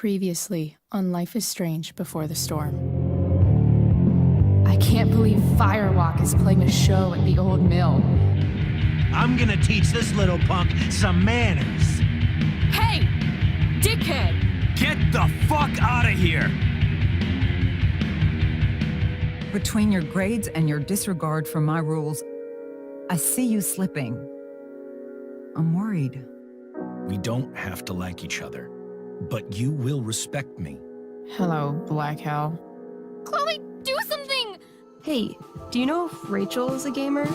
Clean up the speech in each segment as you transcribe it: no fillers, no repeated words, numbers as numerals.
Previously on Life is Strange Before the Storm. I can't believe Firewalk is playing a show at the old mill. I'm gonna teach this little punk some manners. Hey! Dickhead! Get the fuck out of here! Between your grades and your disregard for my rules, I see you slipping. I'm worried. We don't have to like each other, but you will respect me. Hello, Black Hell. Chloe, do something! Hey, do you know if Rachel is a gamer?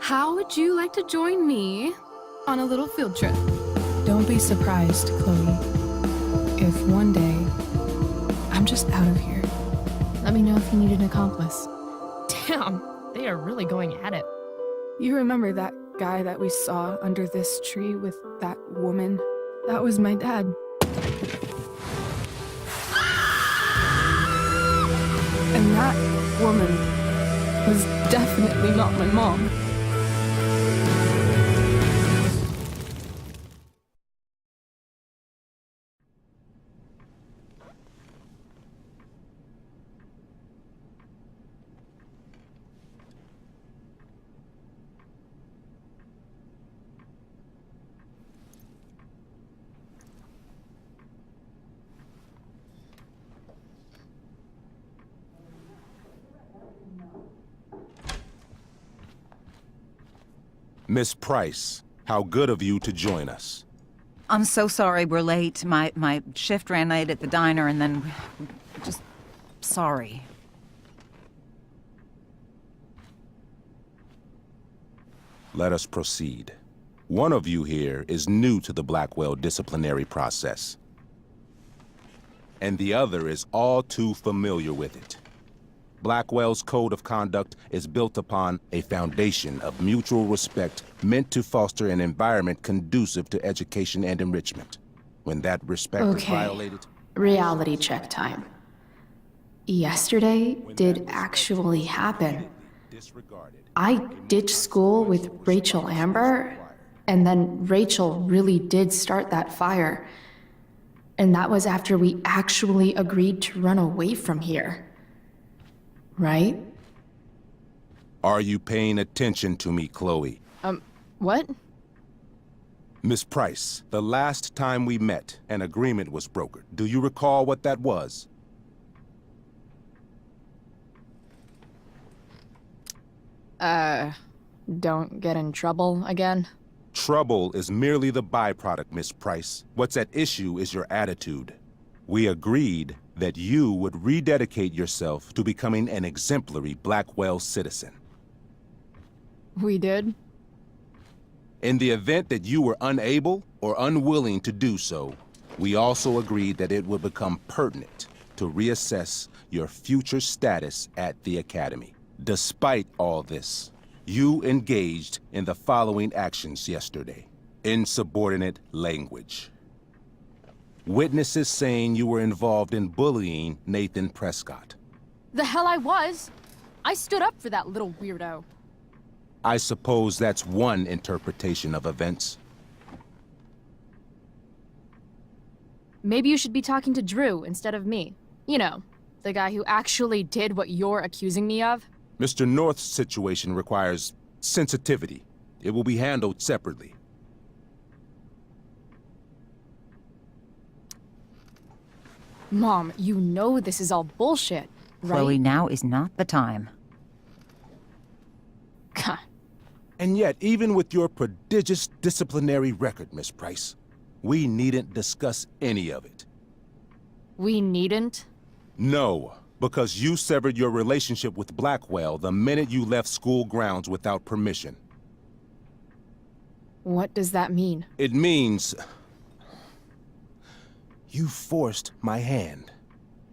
How would you like to join me on a little field trip? Don't be surprised, Chloe, if one day I'm just out of here. Let me know if you need an accomplice. Damn, they are really going at it. You remember that guy that we saw under this tree with that woman? That was my dad. And that woman was definitely not my mom. Miss Price, how good of you to join us. I'm so sorry we're late. My shift ran late at the diner and then... just... sorry. Let us proceed. One of you here is new to the Blackwell disciplinary process, and the other is all too familiar with it. Blackwell's code of conduct is built upon a foundation of mutual respect meant to foster an environment conducive to education and enrichment. When that respect is violated... Reality check time. Yesterday did actually happen. I ditched school with Rachel Amber, and then Rachel really did start that fire. And that was after we actually agreed to run away from here. Right? Are you paying attention to me, Chloe? What? Miss Price, the last time we met, an agreement was brokered. Do you recall what that was? Don't get in trouble again? Trouble is merely the byproduct, Miss Price. What's at issue is your attitude. We agreed that you would rededicate yourself to becoming an exemplary Blackwell citizen. We did? In the event that you were unable or unwilling to do so, we also agreed that it would become pertinent to reassess your future status at the Academy. Despite all this, you engaged in the following actions yesterday. Insubordinate language. Witnesses saying you were involved in bullying Nathan Prescott. The hell I was! I stood up for that little weirdo. I suppose that's one interpretation of events. Maybe you should be talking to Drew instead of me. You know, the guy who actually did what you're accusing me of. Mr. North's situation requires sensitivity. It will be handled separately. Mom, you know this is all bullshit, right? Chloe, now is not the time. God. And yet, even with your prodigious disciplinary record, Miss Price, we needn't discuss any of it. We needn't? No, because you severed your relationship with Blackwell the minute you left school grounds without permission. What does that mean? It means... you forced my hand.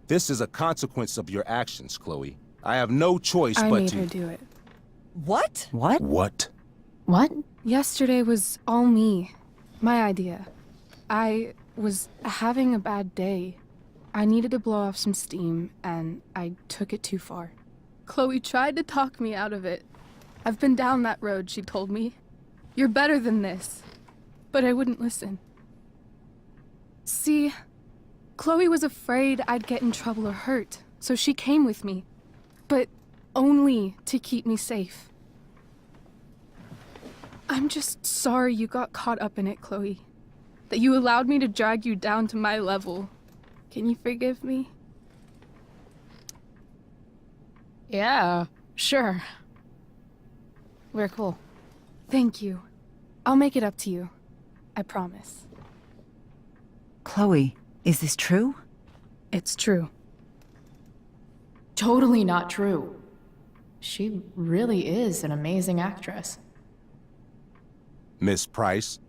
This is a consequence of your actions, Chloe. I have no choice I but made to... her do it. What? What? What? What? Yesterday was all me. My idea. I was having a bad day. I needed to blow off some steam, and I took it too far. Chloe tried to talk me out of it. I've been down that road, she told me. You're better than this. But I wouldn't listen. See, Chloe was afraid I'd get in trouble or hurt, so she came with me. But only to keep me safe. I'm just sorry you got caught up in it, Chloe. That you allowed me to drag you down to my level. Can you forgive me? Yeah, sure. We're cool. Thank you. I'll make it up to you. I promise. Chloe, is this true? It's true. Totally not true. She really is an amazing actress. Miss Price,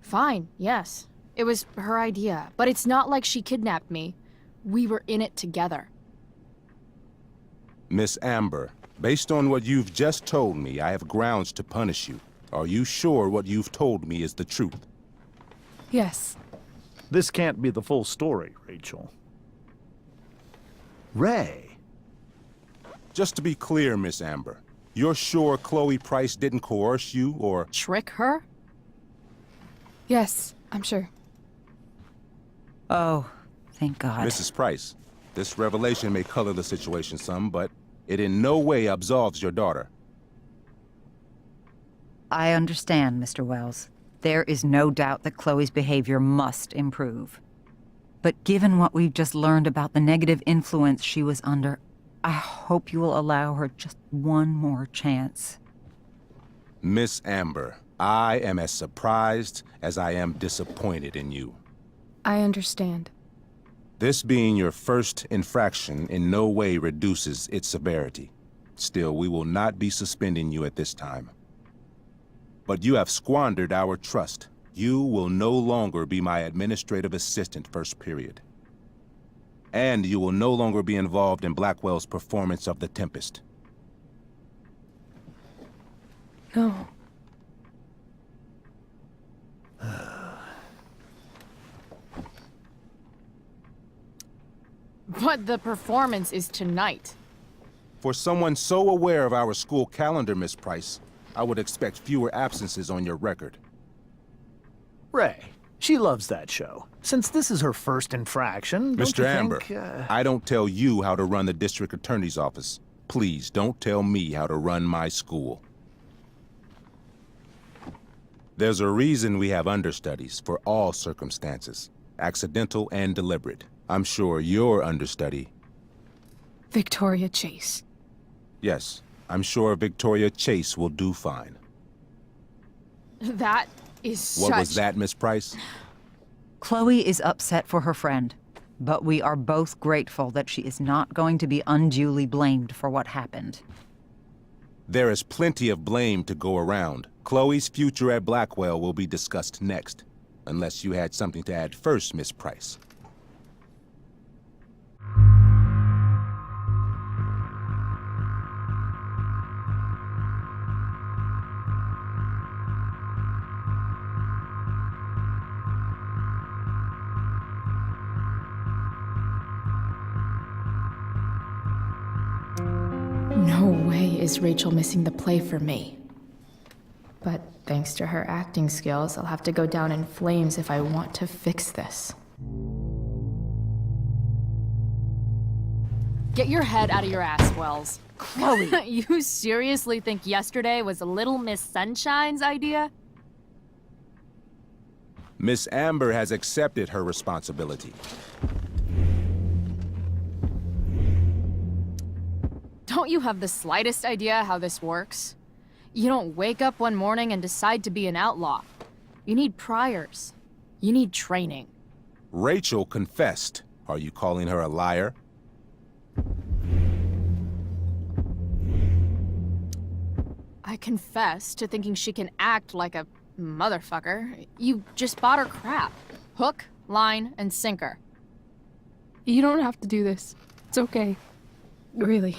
Fine, yes. It was her idea, but it's not like she kidnapped me. We were in it together. Miss Amber, based on what you've just told me, I have grounds to punish you. Are you sure what you've told me is the truth? Yes. This can't be the full story, Rachel. Ray. Just to be clear, Miss Amber, you're sure Chloe Price didn't coerce you or... Trick her? Yes, I'm sure. Oh, thank God. Mrs. Price, this revelation may color the situation some, but it in no way absolves your daughter. I understand, Mr. Wells. There is no doubt that Chloe's behavior must improve. But given what we've just learned about the negative influence she was under, I hope you will allow her just one more chance. Miss Amber, I am as surprised as I am disappointed in you. I understand. This being your first infraction in no way reduces its severity. Still, we will not be suspending you at this time. But you have squandered our trust. You will no longer be my administrative assistant first period. And you will no longer be involved in Blackwell's performance of The Tempest. No. But the performance is tonight. For someone so aware of our school calendar, Miss Price, I would expect fewer absences on your record. Ray. She loves that show. Since this is her first infraction, don't Mr. you Amber, think, I don't tell you how to run the district attorney's office. Please don't tell me how to run my school. There's a reason we have understudies for all circumstances, accidental and deliberate. I'm sure your understudy... Victoria Chase. Yes, I'm sure Victoria Chase will do fine. That is such... What was that, Miss Price? Chloe is upset for her friend, but we are both grateful that she is not going to be unduly blamed for what happened. There is plenty of blame to go around. Chloe's future at Blackwell will be discussed next. Unless you had something to add first, Miss Price. No way is Rachel missing the play for me. But thanks to her acting skills, I'll have to go down in flames if I want to fix this. Get your head out of your ass, Wells. Chloe! You seriously think yesterday was Little Miss Sunshine's idea? Miss Amber has accepted her responsibility. Don't you have the slightest idea how this works? You don't wake up one morning and decide to be an outlaw. You need priors. You need training. Rachel confessed. Are you calling her a liar? I confess to thinking she can act like a motherfucker. You just bought her crap. Hook, line, and sinker. You don't have to do this. It's okay. Really.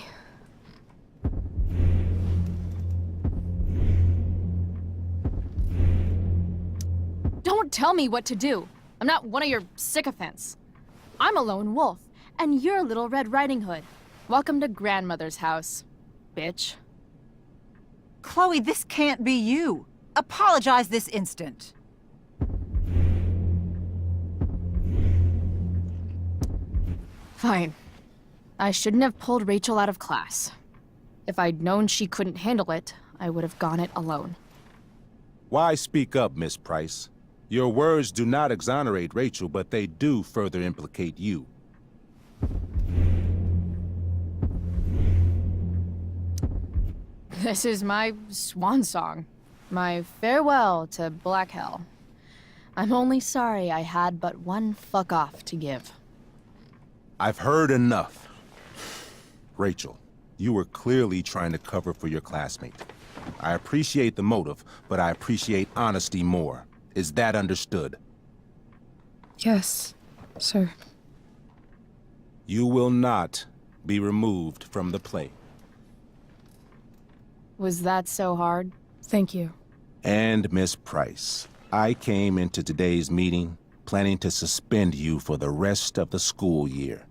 Don't tell me what to do. I'm not one of your sycophants. I'm a lone wolf, and you're Little Red Riding Hood. Welcome to grandmother's house, bitch. Chloe, this can't be you. apologize this instant. Fine. I shouldn't have pulled Rachel out of class. If I'd known she couldn't handle it, I would have gone it alone. Why speak up, Miss Price? Your words do not exonerate Rachel, but they do further implicate you. This is my swan song. My farewell to Black Hell. I'm only sorry I had but one fuck off to give. I've heard enough. Rachel, you were clearly trying to cover for your classmate. I appreciate the motive, but I appreciate honesty more. Is that understood? Yes, sir. You will not be removed from the play. Was that so hard? Thank you. And Miss Price, I came into today's meeting planning to suspend you for the rest of the school year,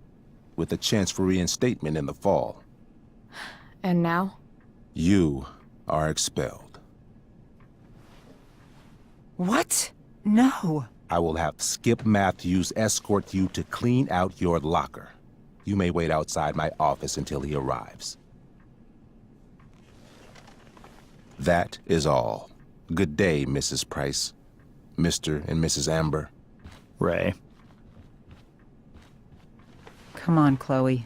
with a chance for reinstatement in the fall. And now? You are expelled. What? No. I will have Skip Matthews escort you to clean out your locker. You may wait outside my office until he arrives. That is all. Good day, Mrs. Price. Mr. and Mrs. Amber. Ray. Come on, Chloe.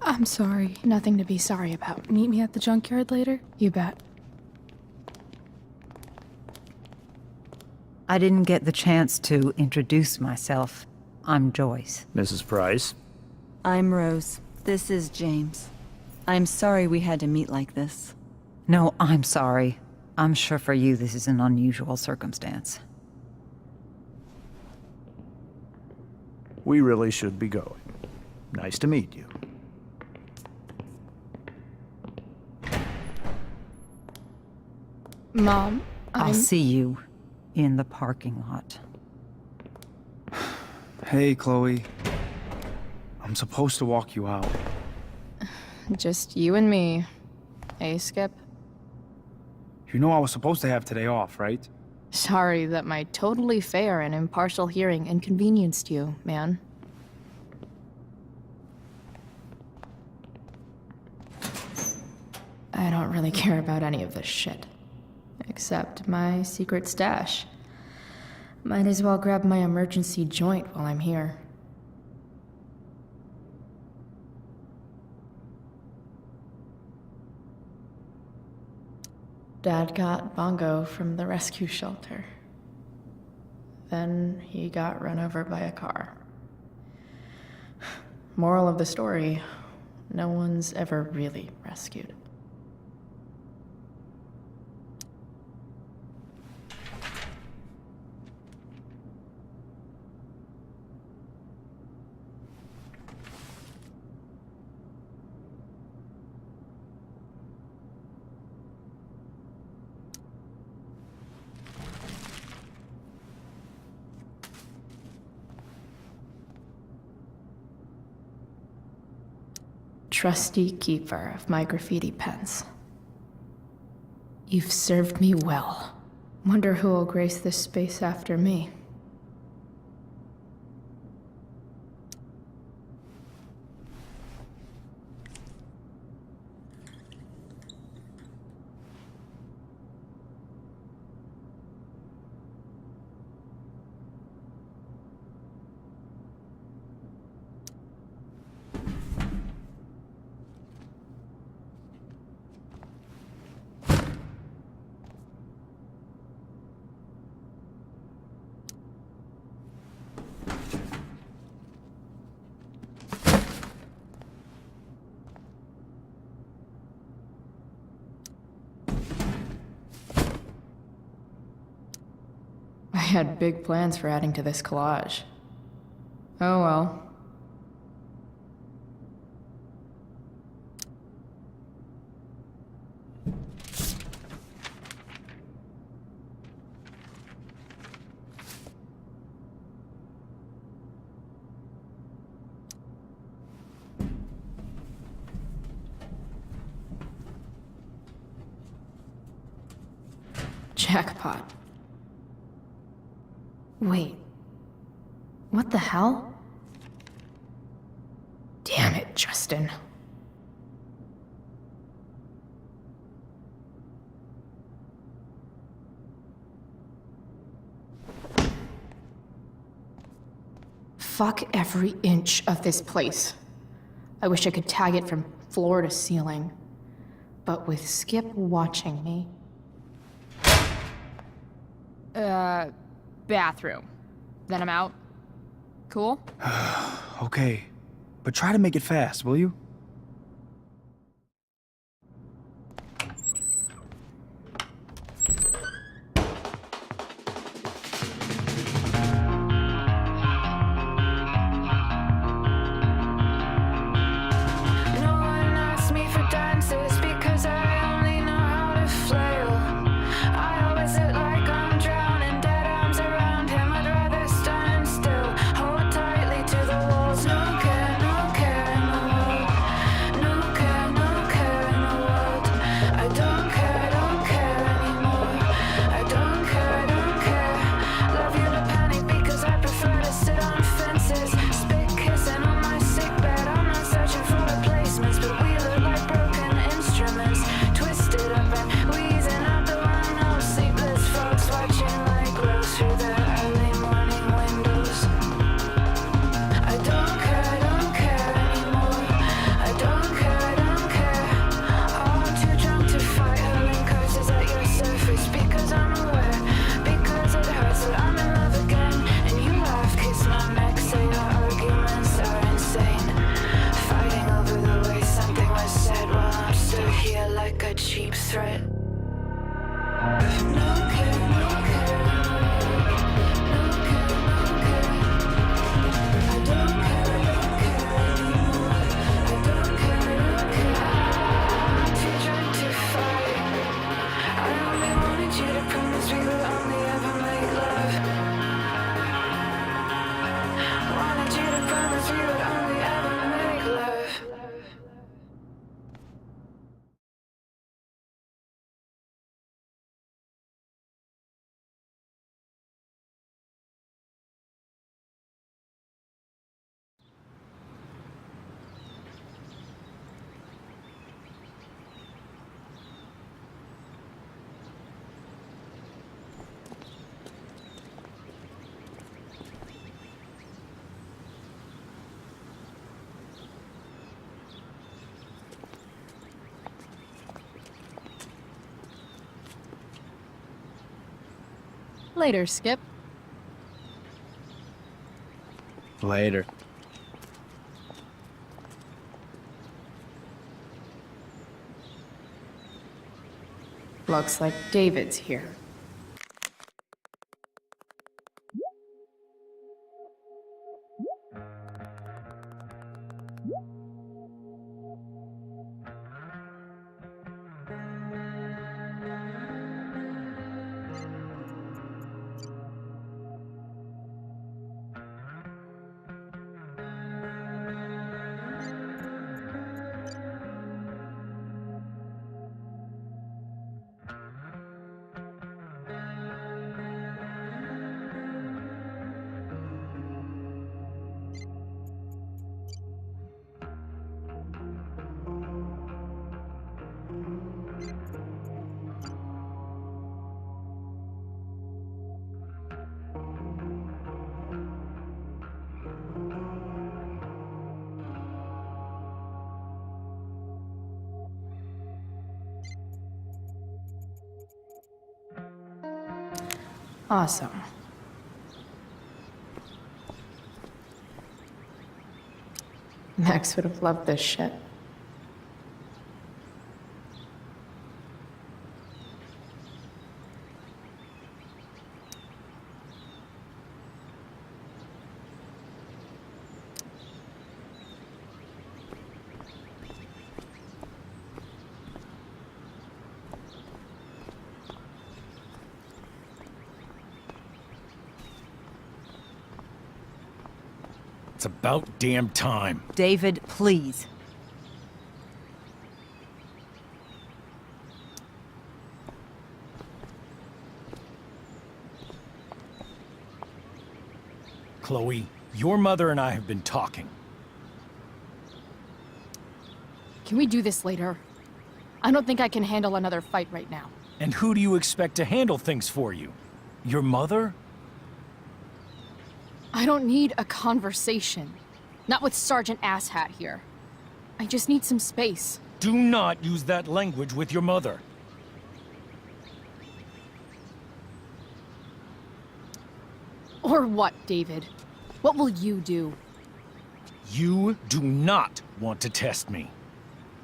I'm sorry. Nothing to be sorry about. Meet me at the junkyard later? You bet. I didn't get the chance to introduce myself. I'm Joyce. Mrs. Price. I'm Rose. This is James. I'm sorry we had to meet like this. No, I'm sorry. I'm sure for you this is an unusual circumstance. We really should be going. Nice to meet you. Mom, I'll see you in the parking lot. Hey, Chloe. I'm supposed to walk you out. Just you and me. Hey, Skip? You know I was supposed to have today off, right? Sorry that my totally fair and impartial hearing inconvenienced you, man. I don't really care about any of this shit. Except my secret stash. Might as well grab my emergency joint while I'm here. Dad got Bongo from the rescue shelter. Then he got run over by a car. Moral of the story, no one's ever really rescued. Trusty keeper of my graffiti pens. You've served me well. Wonder who will grace this space after me. I had big plans for adding to this collage. Oh well. Jackpot. Wait. What the hell? Damn it, Justin. Fuck every inch of this place. I wish I could tag it from floor to ceiling. But with Skip watching me... Bathroom. Then I'm out. Cool? Okay. But try to make it fast, will you? Later, Skip. Later. Looks like David's here. Awesome. Max would have loved this shit. It's about damn time. David, please. Chloe, your mother and I have been talking. Can we do this later? I don't think I can handle another fight right now. And who do you expect to handle things for you? Your mother? I don't need a conversation. Not with Sergeant Asshat here. I just need some space. Do not use that language with your mother. Or what, David? What will you do? You do not want to test me.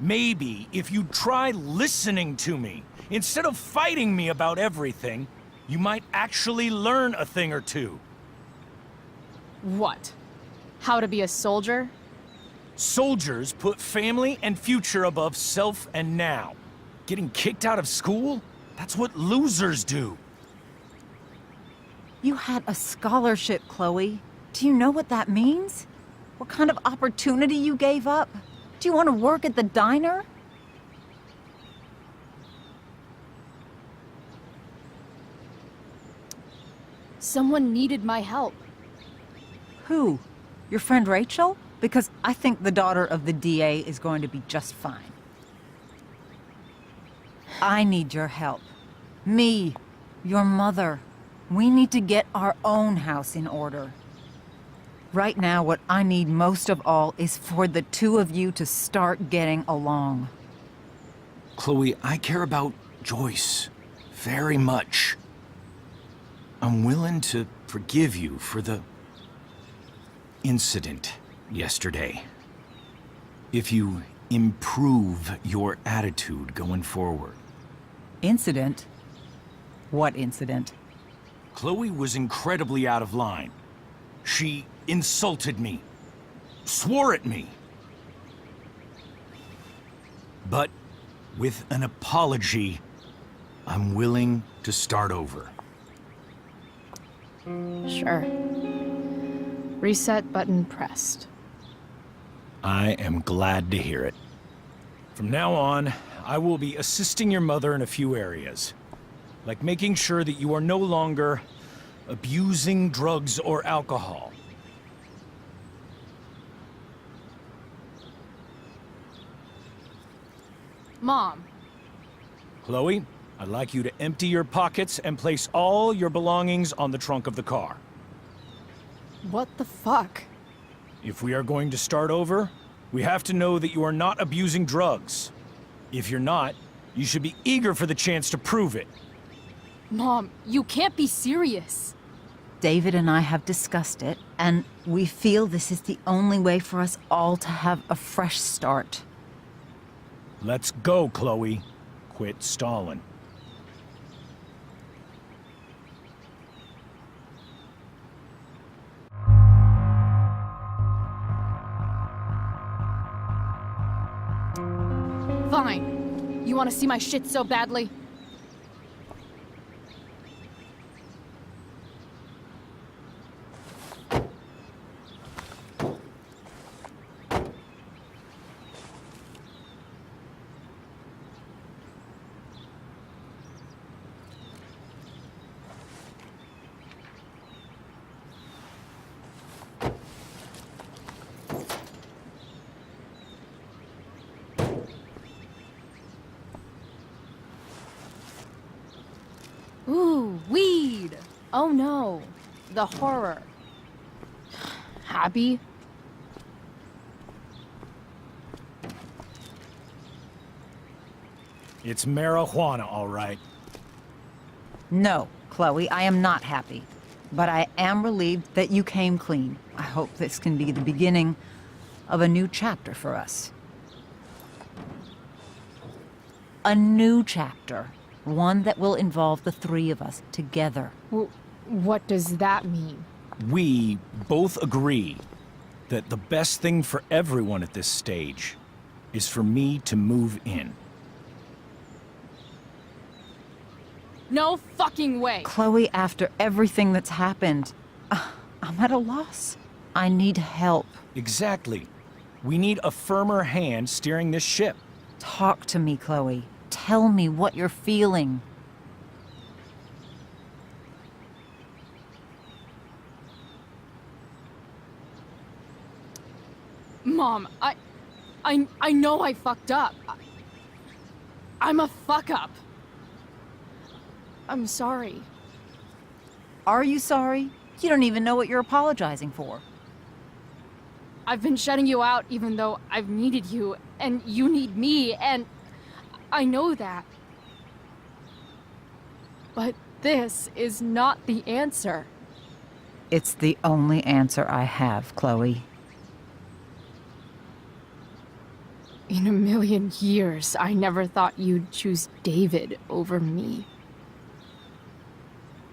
Maybe if you try listening to me, instead of fighting me about everything, you might actually learn a thing or two. What? How to be a soldier? Soldiers put family and future above self and now. Getting kicked out of school? That's what losers do. You had a scholarship, Chloe. Do you know what that means? What kind of opportunity you gave up? Do you want to work at the diner? Someone needed my help. Who? Your friend Rachel? Because I think the daughter of the DA is going to be just fine. I need your help. Me, your mother. We need to get our own house in order. Right now, what I need most of all is for the two of you to start getting along. Chloe, I care about Joyce very much. I'm willing to forgive you for the incident yesterday. If you improve your attitude going forward. Incident? What incident? Chloe was incredibly out of line. She insulted me, swore at me. But with an apology, I'm willing to start over. Sure. Reset button pressed. I am glad to hear it. From now on, I will be assisting your mother in a few areas, like making sure that you are no longer abusing drugs or alcohol. Mom, Chloe, I'd like you to empty your pockets and place all your belongings on the trunk of the car. what the fuck? If we are going to start over, we have to know that you are not abusing drugs. If you're not, you should be eager for the chance to prove it. Mom, you can't be serious. David and I have discussed it, and we feel this is the only way for us all to have a fresh start. Let's go, Chloe. Quit stalling. Fine. You want to see my shit so badly? Ooh, weed! Oh no, the horror. Happy? It's marijuana, all right. No, Chloe, I am not happy. But I am relieved that you came clean. I hope this can be the beginning of a new chapter for us. A new chapter. One that will involve the three of us together. What does that mean? We both agree that the best thing for everyone at this stage is for me to move in. No fucking way! Chloe, after everything that's happened, I'm at a loss. I need help. Exactly. We need a firmer hand steering this ship. Talk to me, Chloe. Tell me what you're feeling. Mom, I know I fucked up. I'm a fuck up. I'm sorry. Are you sorry? You don't even know what you're apologizing for. I've been shutting you out even though I've needed you, and you need me, and I know that. But this is not the answer. It's the only answer I have, Chloe. In a million years, I never thought you'd choose David over me.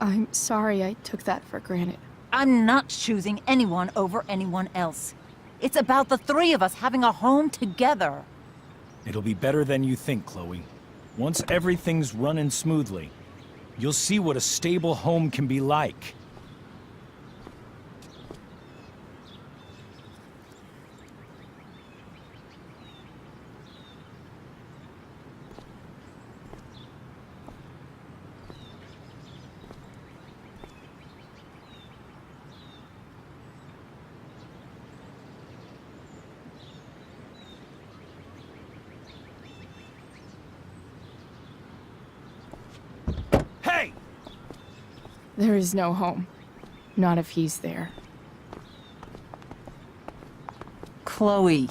I'm sorry I took that for granted. I'm not choosing anyone over anyone else. It's about the three of us having a home together. It'll be better than you think, Chloe. Once everything's running smoothly, you'll see what a stable home can be like. Hey! There is no home. Not if he's there. Chloe.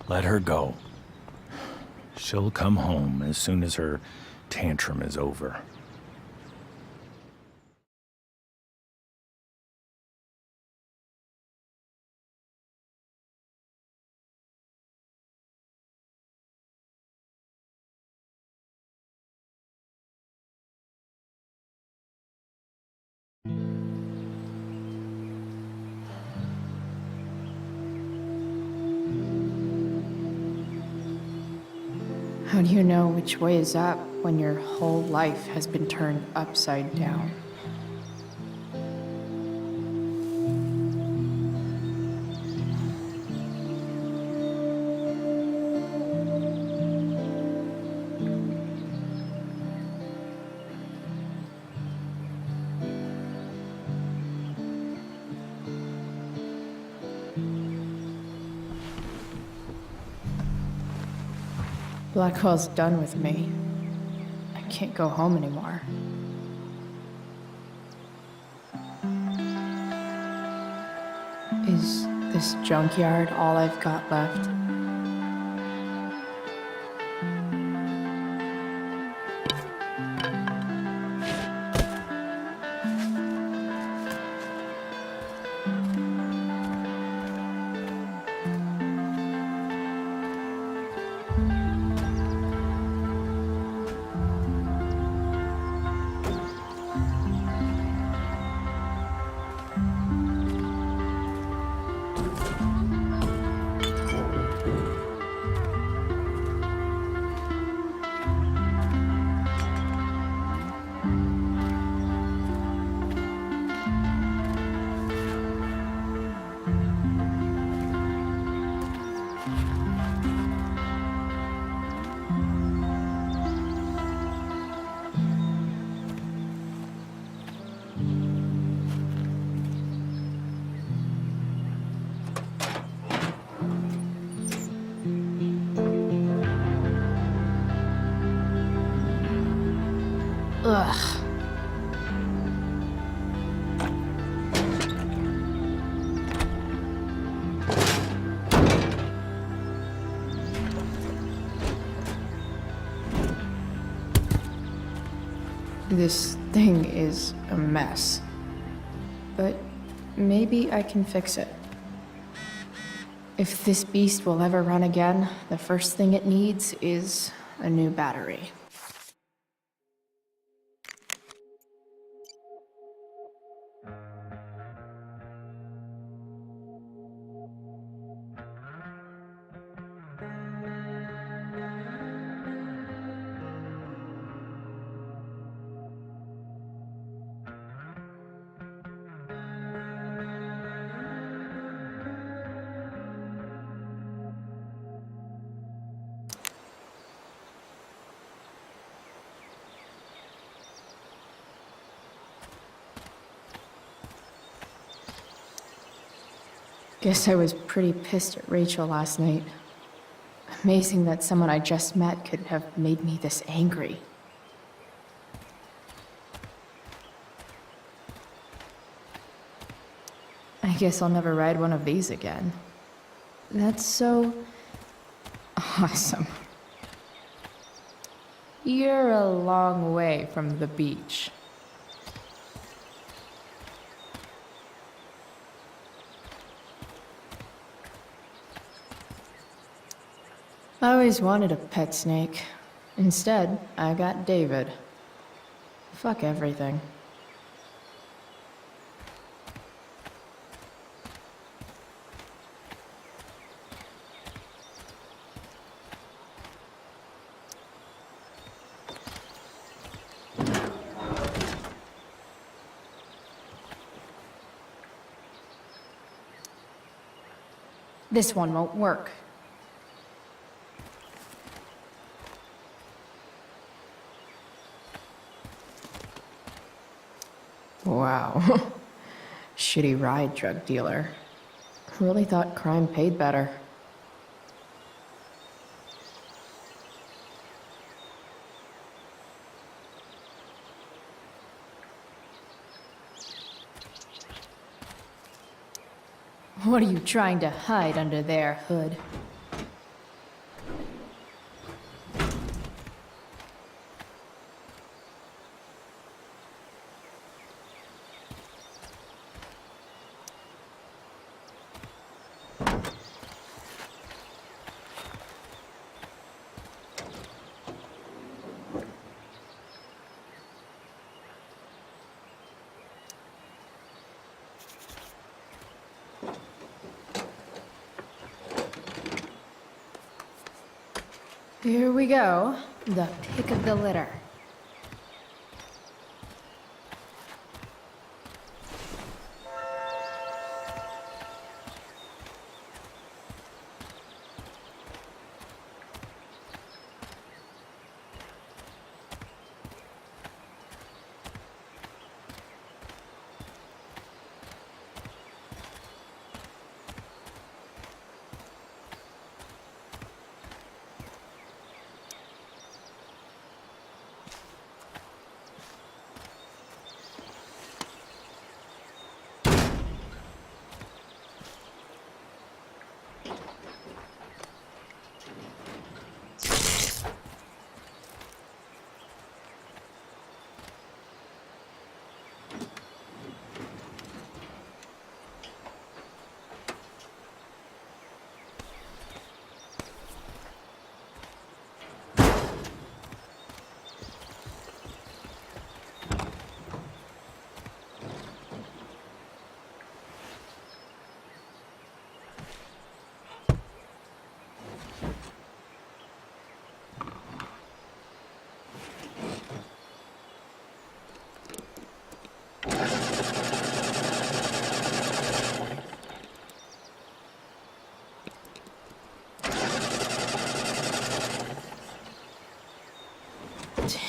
Let her go. She'll come home as soon as her tantrum is over. How do you know which way is up when your whole life has been turned upside down? Blackwell's done with me. I can't go home anymore. Is this junkyard all I've got left? Ugh. This thing is a mess. But maybe I can fix it. If this beast will ever run again, the first thing it needs is a new battery. Guess I was pretty pissed at Rachel last night. Amazing that someone I just met could have made me this angry. I guess I'll never ride one of these again. That's so awesome. You're a long way from the beach. I always wanted a pet snake. Instead, I got David. Fuck everything. This one won't work. Wow. Shitty ride, drug dealer. Really thought crime paid better. What are you trying to hide under there, Hood? Here we go. The pick of the litter.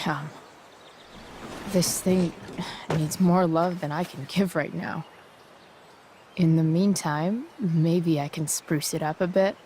Damn. This thing needs more love than I can give right now. In the meantime, maybe I can spruce it up a bit.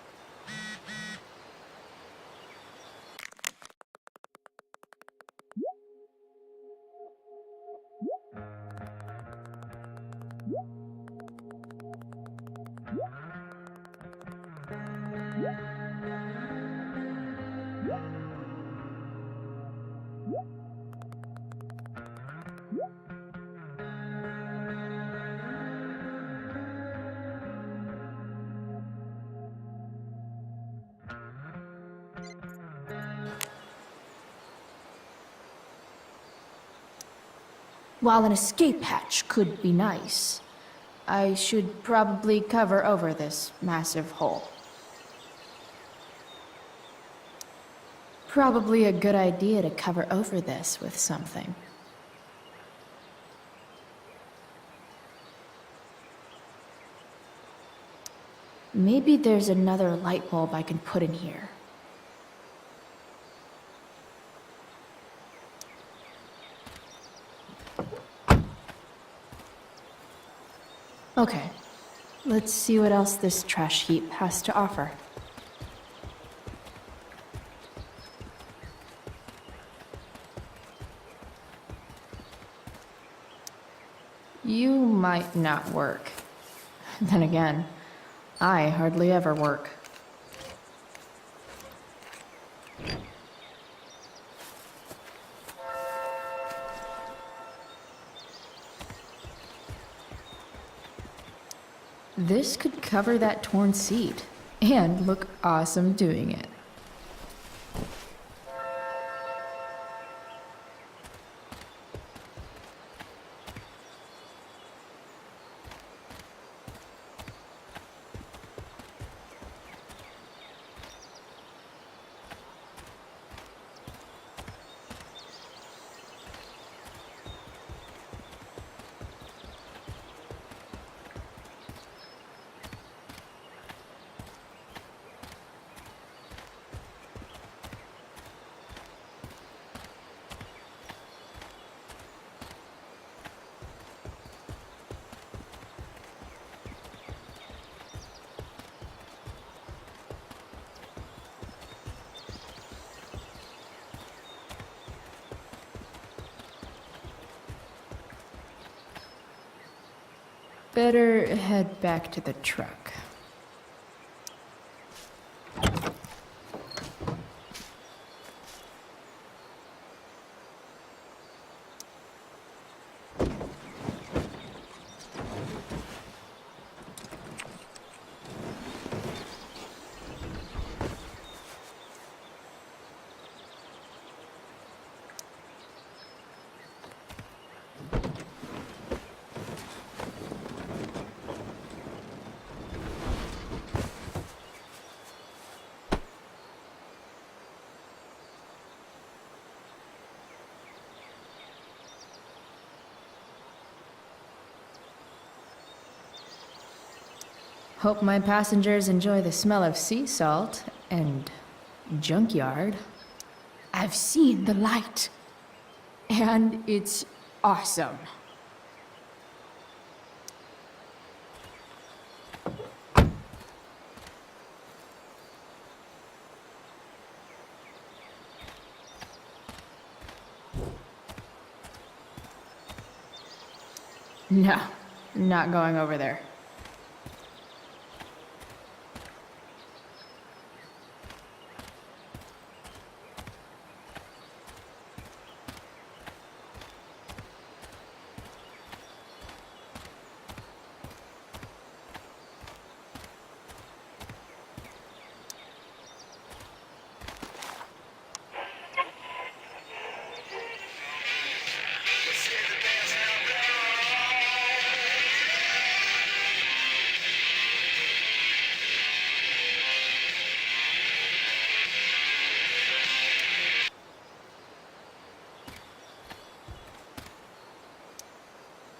While an escape hatch could be nice, I should probably cover over this massive hole. Probably a good idea to cover over this with something. Maybe there's another light bulb I can put in here. Okay, Let's see what else this trash heap has to offer. You might not work. Then again, I hardly ever work. This could cover that torn seat and look awesome doing it. Better head back to the truck. Hope my passengers enjoy the smell of sea salt and junkyard. I've seen the light, and it's awesome. No, not going over there.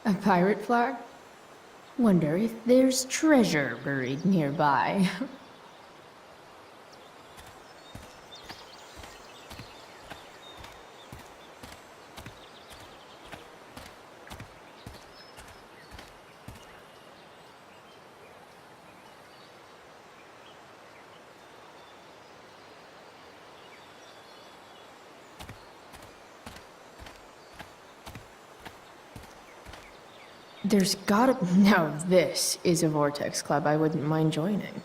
A pirate flag? Wonder if there's treasure buried nearby. There's gotta... Now this is a Vortex Club I wouldn't mind joining.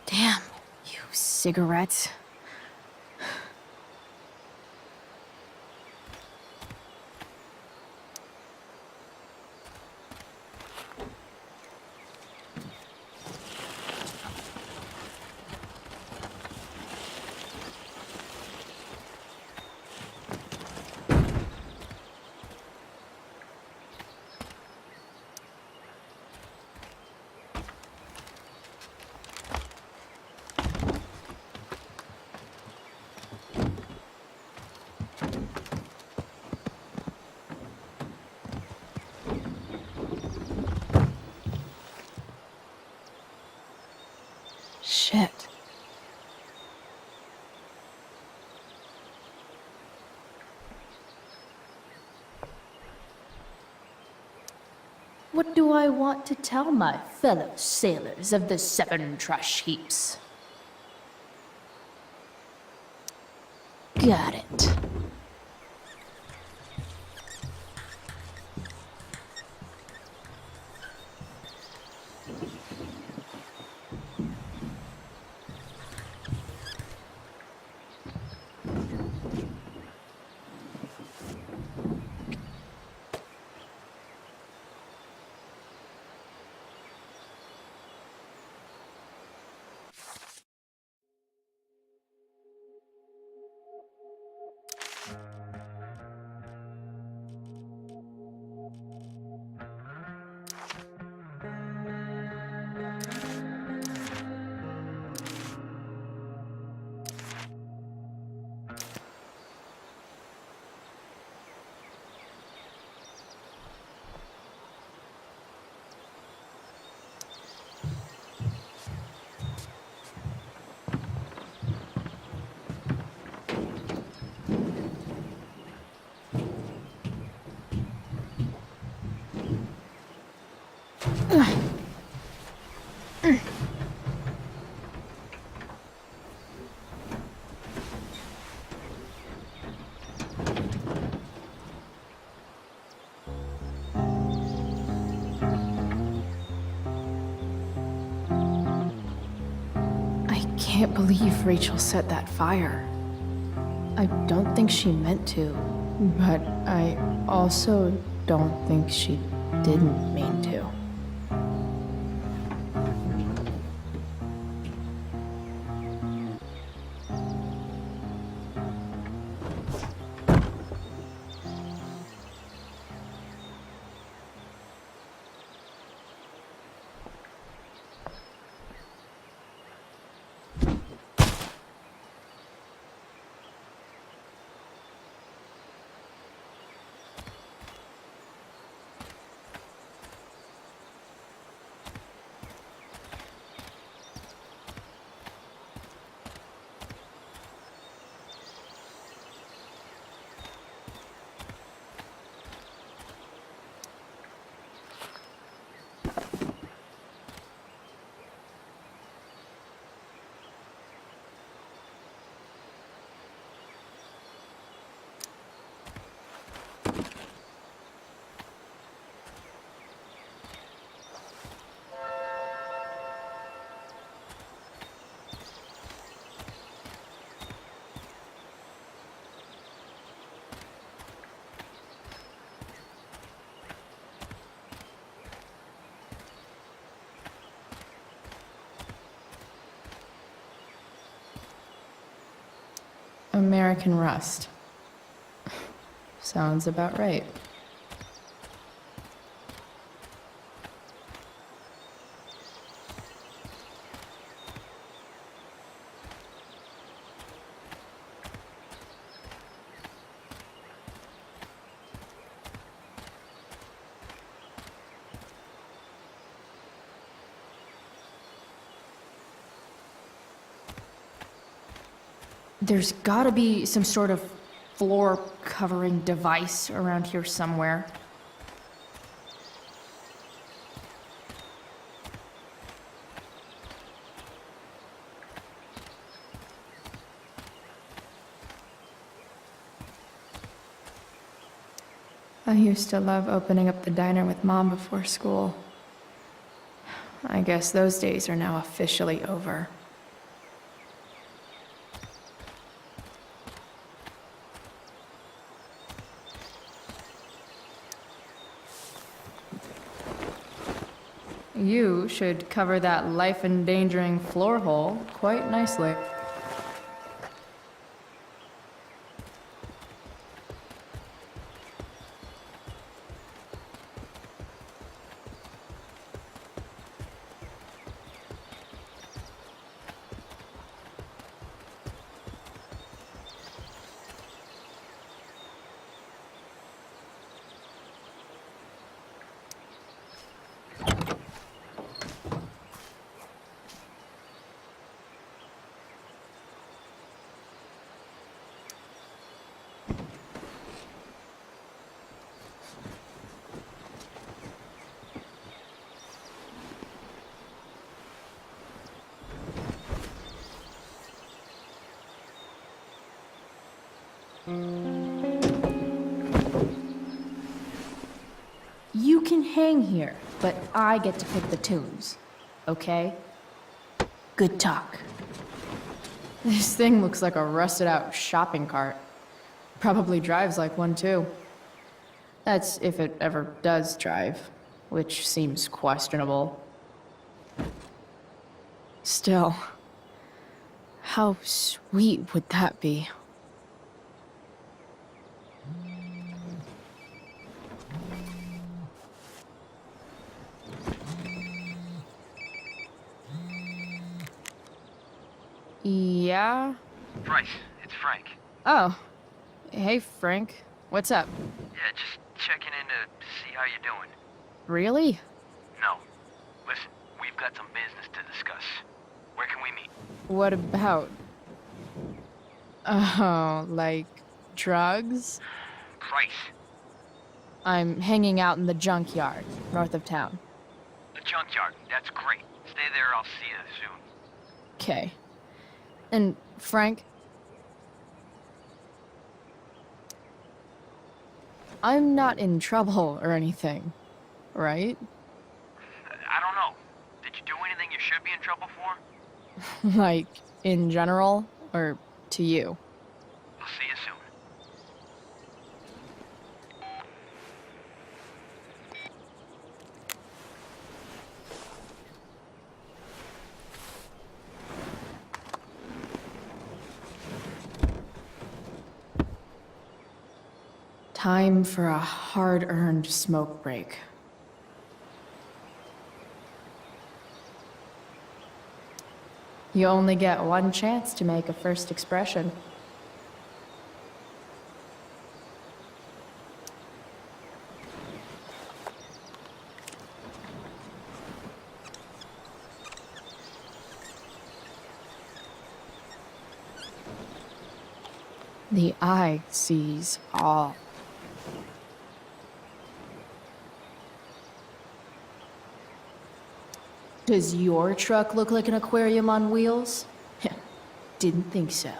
Damn, you cigarettes. What do I want to tell my fellow sailors of the 7 trash heaps? Got it. I can't believe Rachel set that fire. I don't think she meant to, but I also don't think she didn't mean to. American Rust. Sounds about right. There's gotta be some sort of floor covering device around here somewhere. I used to love opening up the diner with Mom before school. I guess those days are now officially over. You should cover that life-endangering floor hole quite nicely. You can hang here, but I get to pick the tunes. Okay? Good talk. This thing looks like a rusted out shopping cart. Probably drives like one too. That's if it ever does drive, which seems questionable. Still, how sweet would that be? Yeah? Bryce, it's Frank. Oh. Hey, Frank. What's up? Yeah, just checking in to see how you're doing. Really? No. Listen, we've got some business to discuss. Where can we meet? What about? Oh, like drugs? Price. I'm hanging out in the junkyard, north of town. The junkyard. That's great. Stay there, I'll see you soon. Okay. And, Frank? I'm not in trouble or anything, right? I don't know. Did you do anything you should be in trouble for? Like, in general, or to you? I'll see you soon. Time for a hard-earned smoke break. You only get one chance to make a first expression. The eye sees all. Does your truck look like an aquarium on wheels? Didn't think so.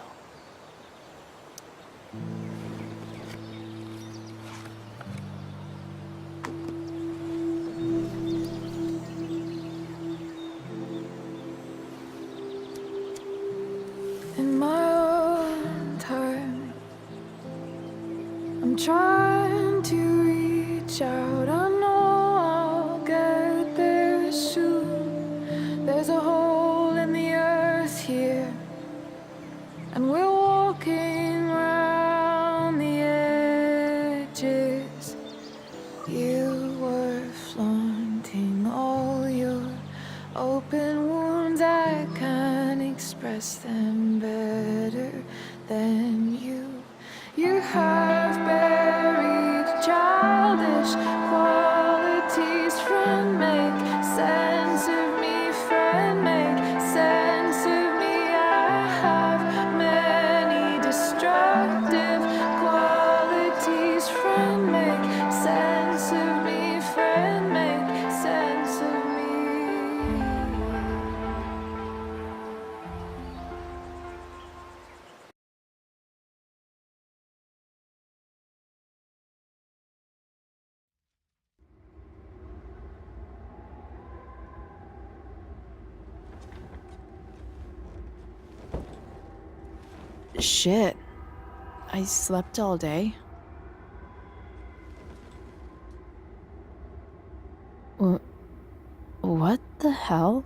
In my own time, I'm trying to reach out. I know I'll get there soon. There's a hole in the earth here, and we're walking around the edges. You were flaunting all your open wounds. I can't express them better than you. You have buried childish qualities. Friend, make sense of me. Friend, make sense of me. I have many destructive qualities. Friend, make sense of me. Friend, make sense of me. Shit. I slept all day. What the hell?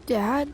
Dad?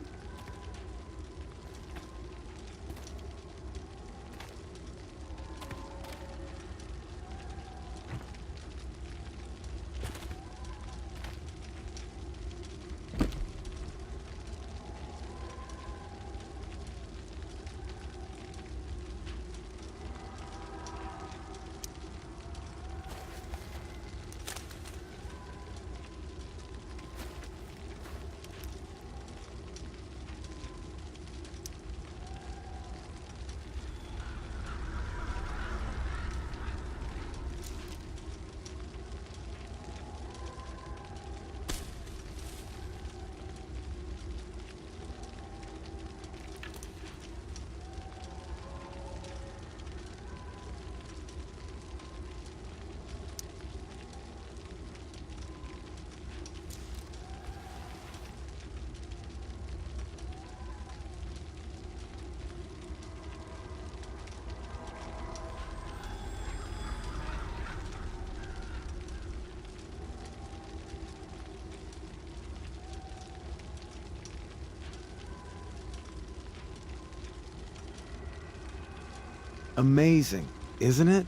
Amazing, isn't it?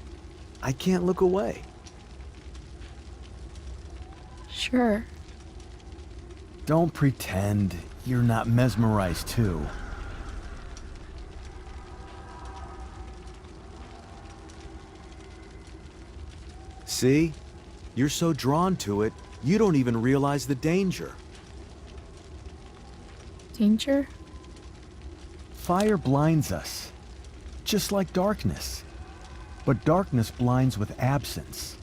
I can't look away. Sure. Don't pretend you're not mesmerized too. See? You're so drawn to it, you don't even realize the danger. Danger? Fire blinds us, just like darkness. But darkness blinds with absence,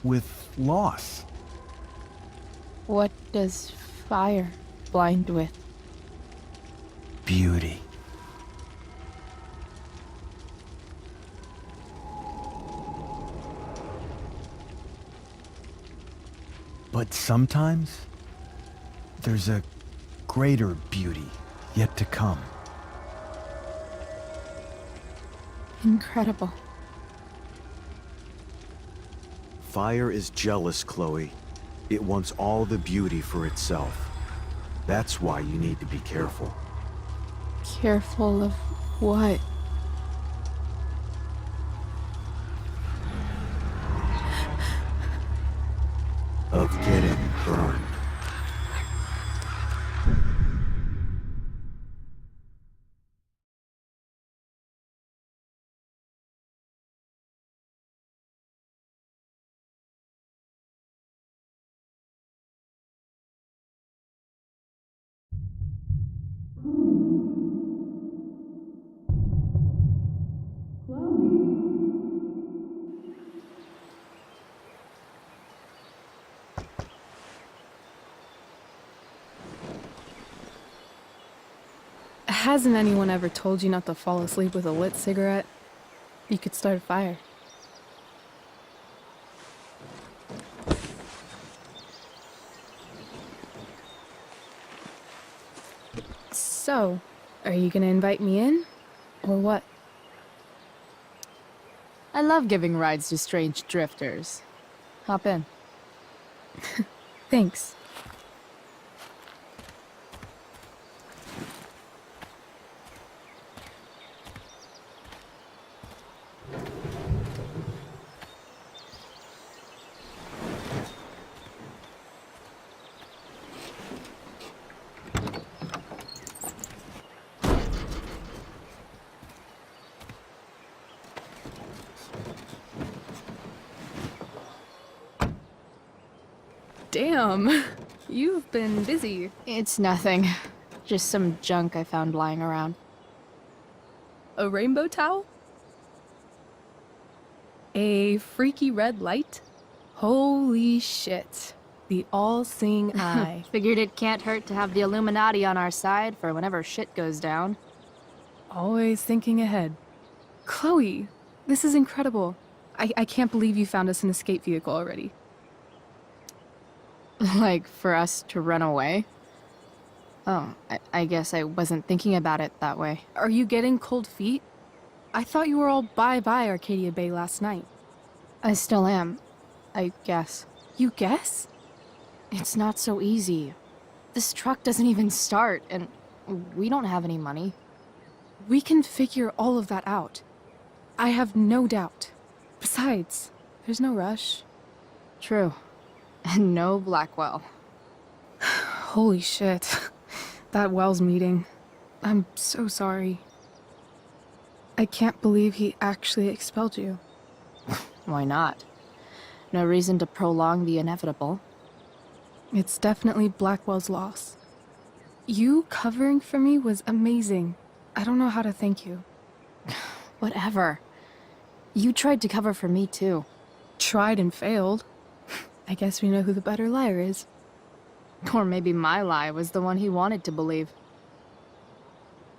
with loss. What does fire blind with? Beauty. But sometimes, there's a greater beauty yet to come. Incredible. Fire is jealous, Chloe. It wants all the beauty for itself. That's why you need to be careful. Careful of what? Of getting burned. Hasn't anyone ever told you not to fall asleep with a lit cigarette? You could start a fire. So, are you gonna invite me in? Or what? I love giving rides to strange drifters. Hop in. Thanks. Damn, you've been busy. It's nothing. Just some junk I found lying around. A rainbow towel? A freaky red light? Holy shit. The all-seeing eye. Figured it can't hurt to have the Illuminati on our side for whenever shit goes down. Always thinking ahead. Chloe, this is incredible. I can't believe you found us an escape vehicle already. Like, for us to run away? Oh, I guess I wasn't thinking about it that way. Are you getting cold feet? I thought you were all bye-bye Arcadia Bay last night. I still am, I guess. You guess? It's not so easy. This truck doesn't even start, and we don't have any money. We can figure all of that out. I have no doubt. Besides, there's no rush. True. And no Blackwell. Holy shit. That Wells meeting. I'm so sorry. I can't believe he actually expelled you. Why not? No reason to prolong the inevitable. It's definitely Blackwell's loss. You covering for me was amazing. I don't know how to thank you. Whatever. You tried to cover for me too. Tried and failed. I guess we know who the better liar is. Or maybe my lie was the one he wanted to believe.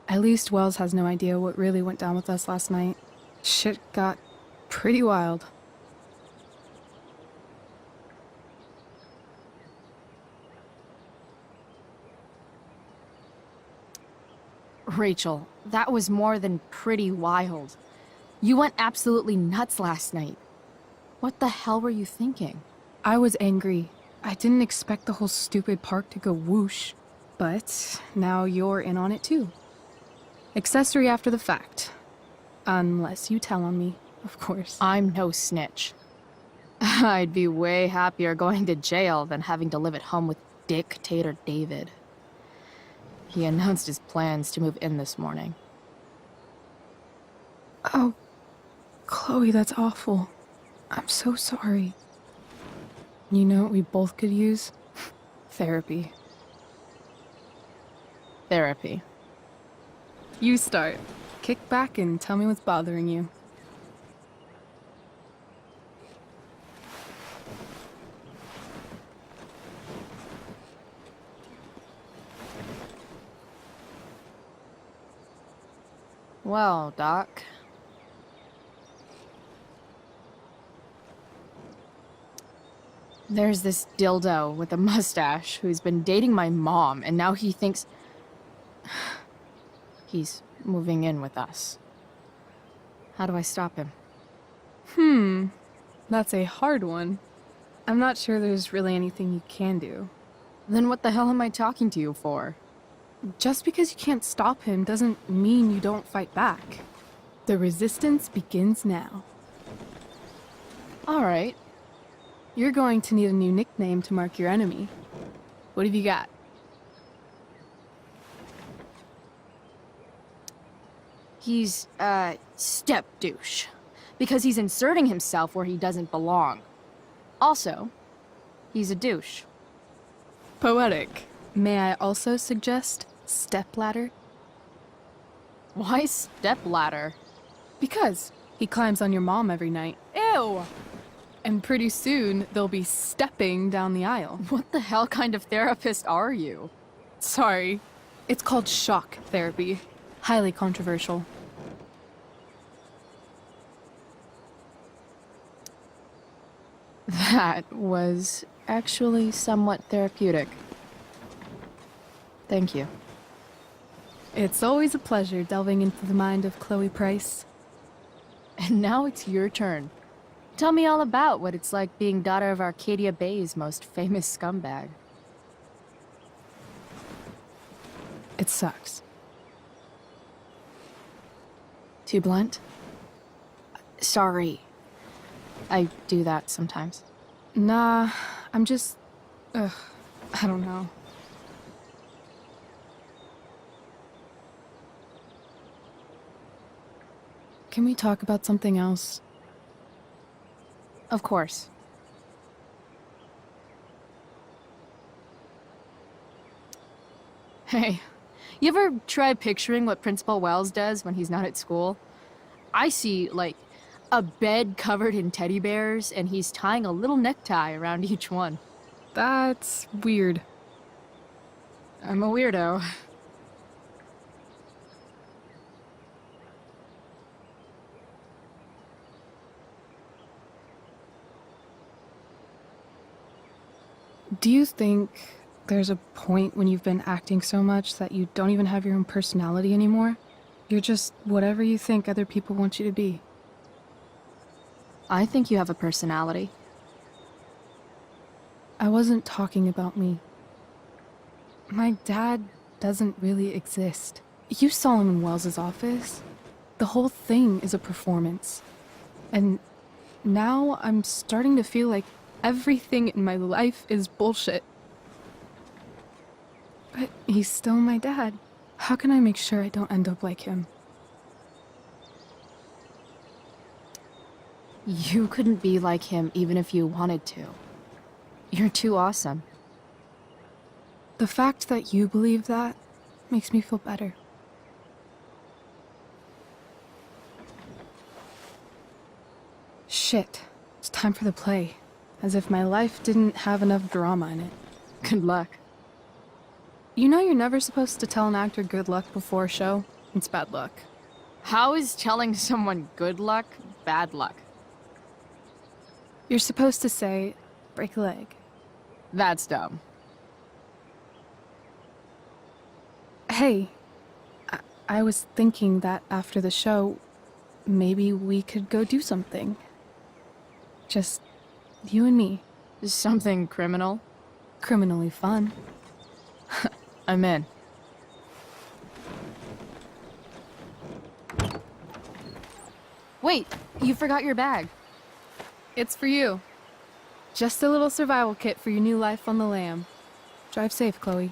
At least Wells has no idea what really went down with us last night. Shit got pretty wild. Rachel, that was more than pretty wild. You went absolutely nuts last night. What the hell were you thinking? I was angry. I didn't expect the whole stupid park to go whoosh. But now you're in on it too. Accessory after the fact. Unless you tell on me, of course. I'm no snitch. I'd be way happier going to jail than having to live at home with Dictator David. He announced his plans to move in this morning. Oh, Chloe, that's awful. I'm so sorry. You know what we both could use? Therapy. Therapy. You start. Kick back and tell me what's bothering you. Well, Doc. There's this dildo with a mustache who's been dating my mom, and now he thinks he's moving in with us. How do I stop him? That's a hard one. I'm not sure there's really anything you can do. Then what the hell am I talking to you for? Just because you can't stop him doesn't mean you don't fight back. The resistance begins now. All right. You're going to need a new nickname to mark your enemy. What have you got? He's, step douche. Because he's inserting himself where he doesn't belong. Also, he's a douche. Poetic. May I also suggest stepladder? Why stepladder? Because he climbs on your mom every night. Ew! And pretty soon, they'll be stepping down the aisle. What the hell kind of therapist are you? Sorry. It's called shock therapy. Highly controversial. That was actually somewhat therapeutic. Thank you. It's always a pleasure delving into the mind of Chloe Price. And now it's your turn. Tell me all about what it's like being daughter of Arcadia Bay's most famous scumbag. It sucks. Too blunt? Sorry. I do that sometimes. Nah, I'm just... I don't know. Can we talk about something else? Of course. Hey, you ever try picturing what Principal Wells does when he's not at school? I see, like, a bed covered in teddy bears, and he's tying a little necktie around each one. That's weird. I'm a weirdo. Do you think there's a point when you've been acting so much that you don't even have your own personality anymore? You're just whatever you think other people want you to be. I think you have a personality. I wasn't talking about me. My dad doesn't really exist. You saw him in Wells's office. The whole thing is a performance. And now I'm starting to feel like everything in my life is bullshit. But he's still my dad. How can I make sure I don't end up like him? You couldn't be like him even if you wanted to. You're too awesome. The fact that you believe that makes me feel better. Shit. It's time for the play. As if my life didn't have enough drama in it. Good luck. You know you're never supposed to tell an actor good luck before a show? It's bad luck. How is telling someone good luck bad luck? You're supposed to say, break a leg. That's dumb. Hey, I was thinking that after the show, maybe we could go do something. Just you and me. Something criminal? Criminally fun. I'm in. Wait, you forgot your bag. It's for you. Just a little survival kit for your new life on the lam. Drive safe, Chloe.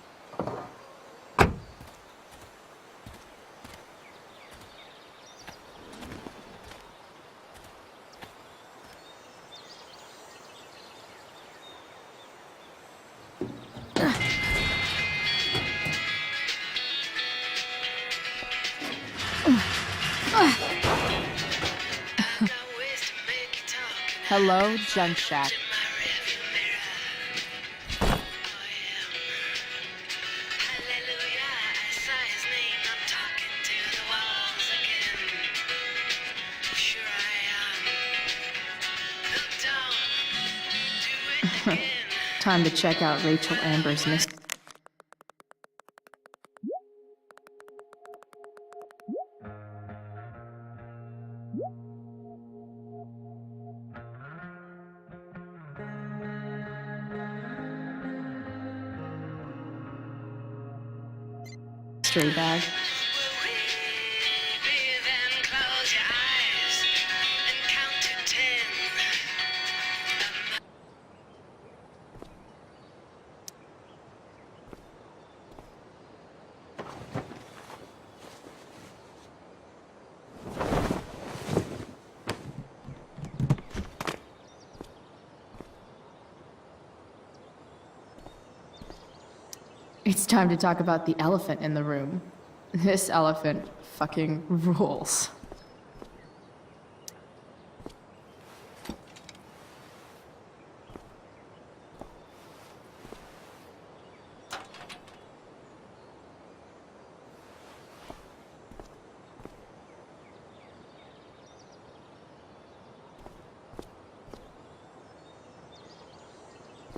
Hello, Junk Shack. Time to check out Rachel Amber's mystery. Bag. It's time to talk about the elephant in the room. This elephant fucking rules.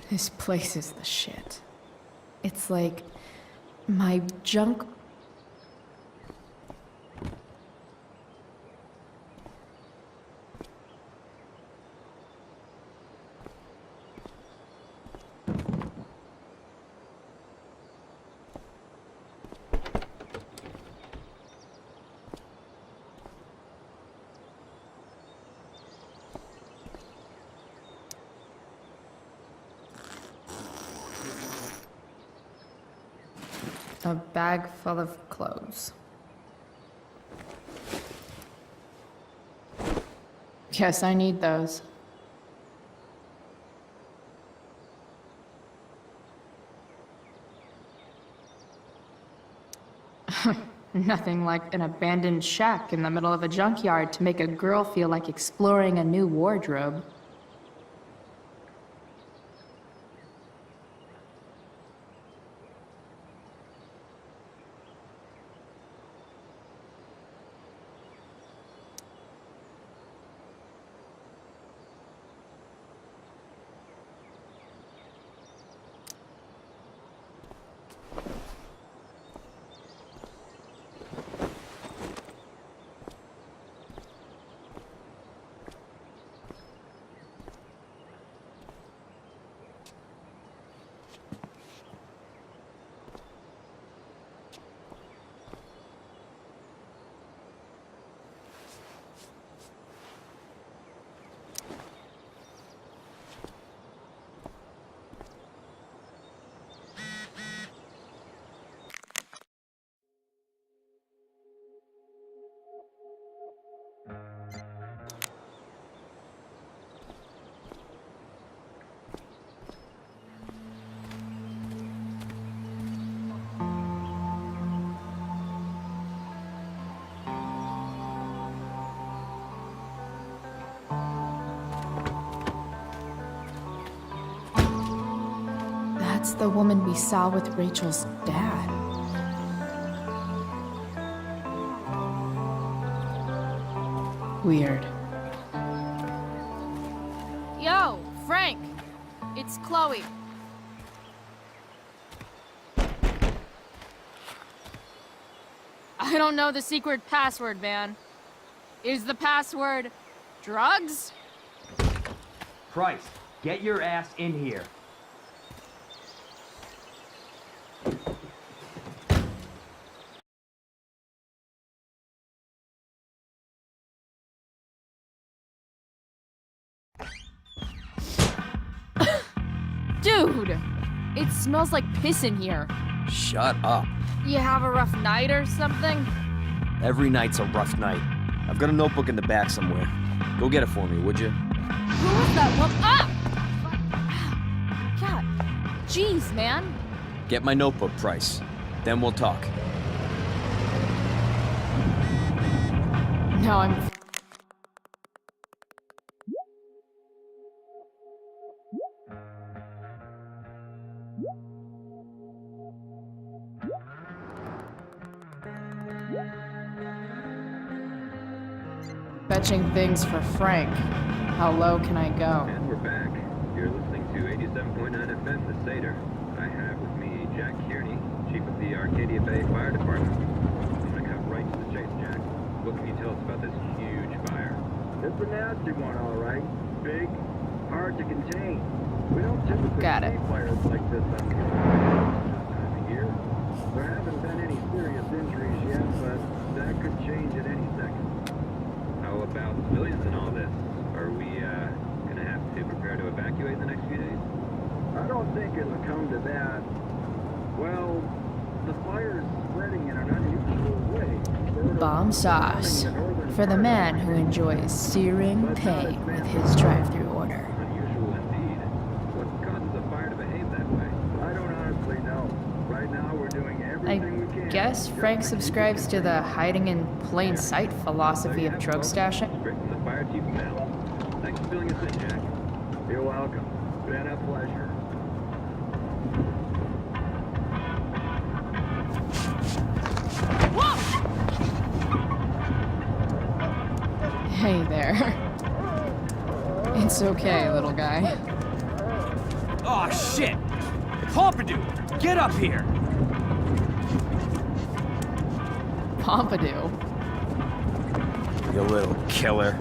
This place is the shit. It's like my junk. A bag full of clothes. Guess I need those. Nothing like an abandoned shack in the middle of a junkyard to make a girl feel like exploring a new wardrobe. That's the woman we saw with Rachel's dad. Weird. Yo, Frank! It's Chloe. I don't know the secret password, man. Is the password drugs? Price, get your ass in here. Dude! It smells like piss in here. Shut up. You have a rough night or something? Every night's a rough night. I've got a notebook in the back somewhere. Go get it for me, would you? Who was that one? Ah! God. Jeez, man. Get my notebook, Price. Then we'll talk. No, I'm... fetching things for Frank. How low can I go? And we're back. You're listening to 87.9 FM, The Satyr. I have with me Jack Kearney, Chief of the Arcadia Bay Fire Department. I'm gonna cut right to the chase, Jack. What can you tell us about this huge fire? It's a nasty one, all right. Big, hard to contain. We don't typically see fires like this on the time of year. There haven't been any serious injuries yet, but that could change at any second. How about civilians in all this? Are we gonna have to prepare to evacuate in the next few days? I don't think it'll come to that. Well, the fire is spreading in an unusual way. Bomb sauce. For the man who enjoys searing pain with his drive-thru order. Unusual indeed. What causes a fire to behave that way? I don't honestly know. Right now, we're doing everything we can. I guess Frank subscribes to the hiding in plain sight philosophy of drug stashing. Straight from the fire chief mail. Thanks for filling us in, Jack. You're welcome. Been a pleasure. Hey there. It's okay, little guy. Oh shit! Pompidou, get up here! Pompidou? You little killer.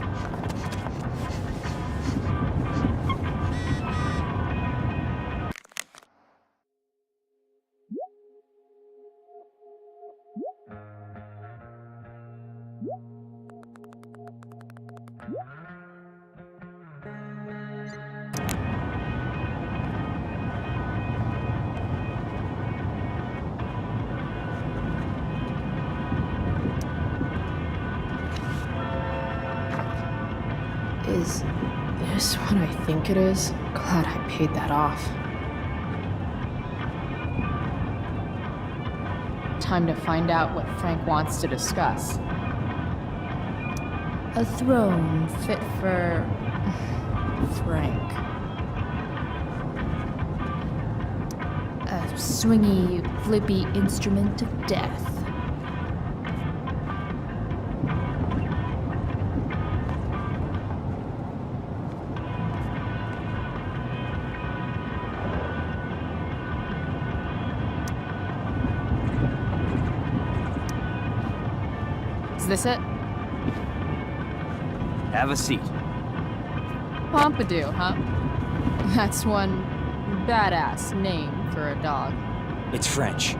Is this what I think it is? Glad I paid that off. Time to find out what Frank wants to discuss. A throne fit for Frank. A swingy, flippy instrument of death. Is this it? Have a seat. Pompidou, huh? That's one badass name for a dog. It's French.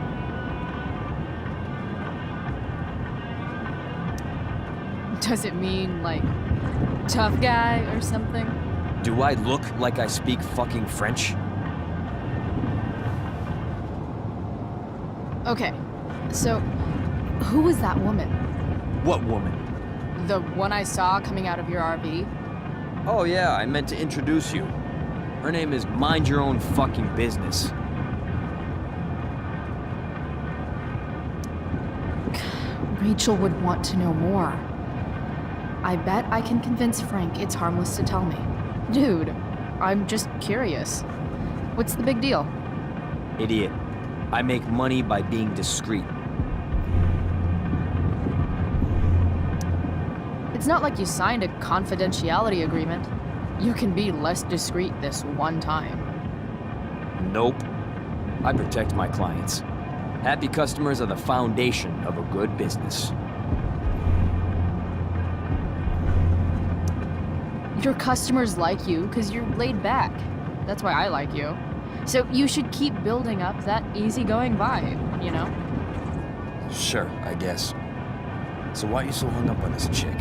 Does it mean, like, tough guy or something? Do I look like I speak fucking French? Okay, so who was that woman? What woman? The one I saw coming out of your RV? Oh yeah, I meant to introduce you. Her name is Mind Your Own Fucking Business. Rachel would want to know more. I bet I can convince Frank it's harmless to tell me. Dude, I'm just curious. What's the big deal? Idiot. I make money by being discreet. It's not like you signed a confidentiality agreement. You can be less discreet this one time. Nope. I protect my clients. Happy customers are the foundation of a good business. Your customers like you because you're laid back. That's why I like you. So you should keep building up that easygoing vibe, you know? Sure, I guess. So why are you so hung up on this chick?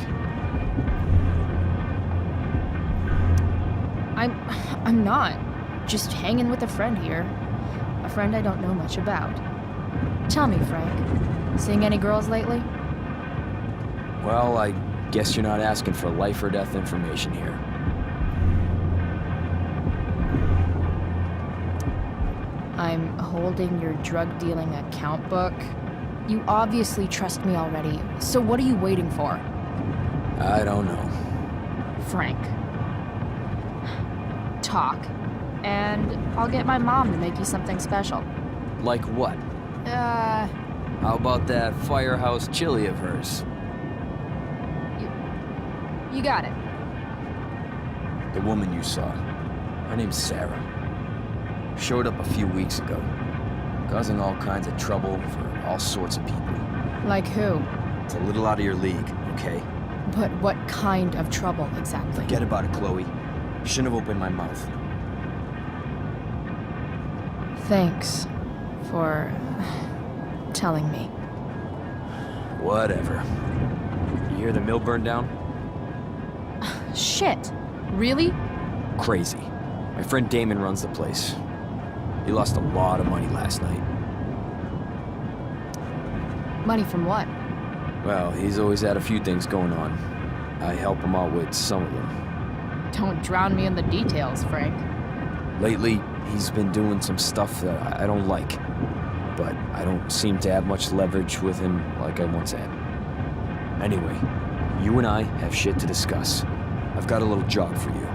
I'm not. just hanging with a friend here. A friend I don't know much about. Tell me, Frank, seeing any girls lately? Well, I guess you're not asking for life or death information here. I'm holding your drug-dealing account book. You obviously trust me already, so what are you waiting for? I don't know. Frank. Talk, and I'll get my mom to make you something special. Like what? How about that firehouse chili of hers? You got it. The woman you saw. Her name's Sarah. Showed up a few weeks ago, causing all kinds of trouble for all sorts of people. Like who? It's a little out of your league, okay? But what kind of trouble exactly? Forget about it, Chloe. Shouldn't have opened my mouth. Thanks for telling me. Whatever. You hear the mill burned down? Shit. Really? Crazy. My friend Damon runs the place. He lost a lot of money last night. Money from what? Well, he's always had a few things going on. I help him out with some of them. Don't drown me in the details, Frank. Lately, he's been doing some stuff that I don't like. But I don't seem to have much leverage with him like I once had. Anyway, you and I have shit to discuss. I've got a little job for you.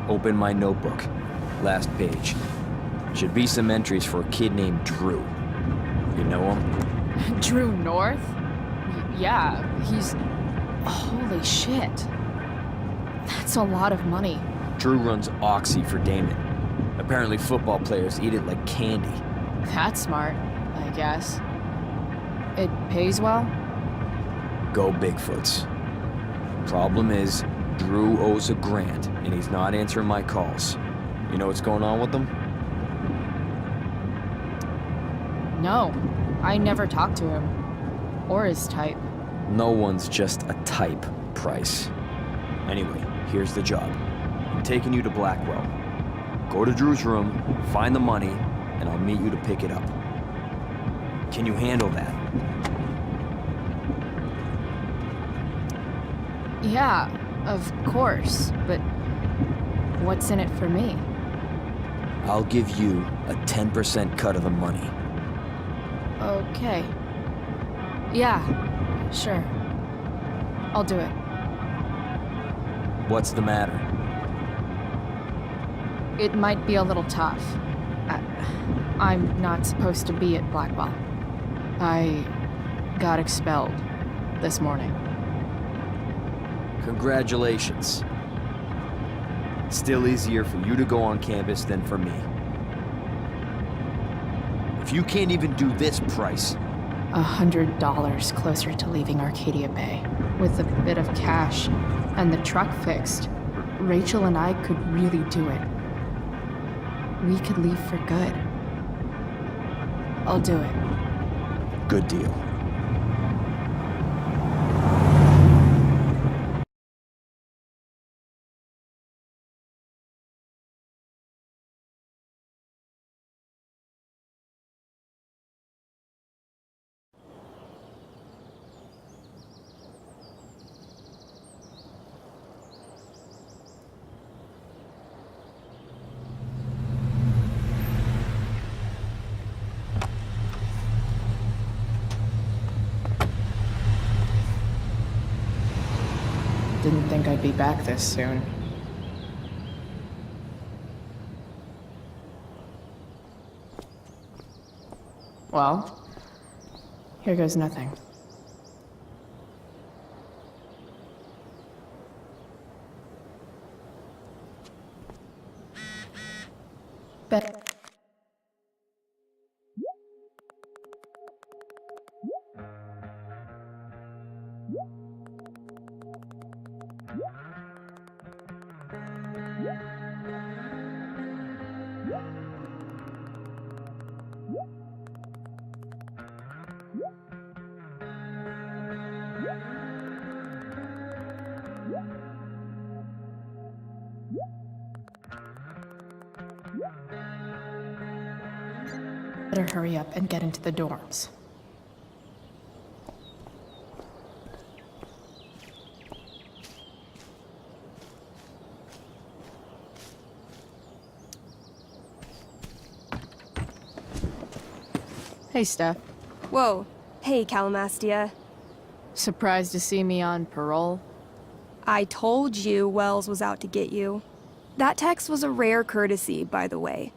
Open my notebook. Last page. Should be some entries for a kid named Drew. You know him? Drew North? Yeah, he's... Holy shit. That's a lot of money. Drew runs Oxy for Damon. Apparently football players eat it like candy. That's smart, I guess. It pays well? Go Bigfoots. Problem is, Drew owes $1,000, and he's not answering my calls. You know what's going on with him? No, I never talked to him. Or his type. No one's just a type, Price. Anyway, here's the job. I'm taking you to Blackwell. Go to Drew's room, find the money, and I'll meet you to pick it up. Can you handle that? Yeah, of course, but what's in it for me? I'll give you a 10% cut of the money. Okay. Yeah, sure. I'll do it. What's the matter? It might be a little tough. I'm not supposed to be at Blackwell. I got expelled this morning. Congratulations. Still easier for you to go on campus than for me. If you can't even do this, Price... $100 closer to leaving Arcadia Bay. With a bit of cash and the truck fixed, Rachel and I could really do it. We could leave for good. I'll do it. Good deal. Didn't think I'd be back this soon. Well, here goes nothing. Bet. Better hurry up and get into the dorms. Hey, Steph. Whoa. Hey, Calamastia. Surprised to see me on parole? I told you Wells was out to get you. That text was a rare courtesy, by the way.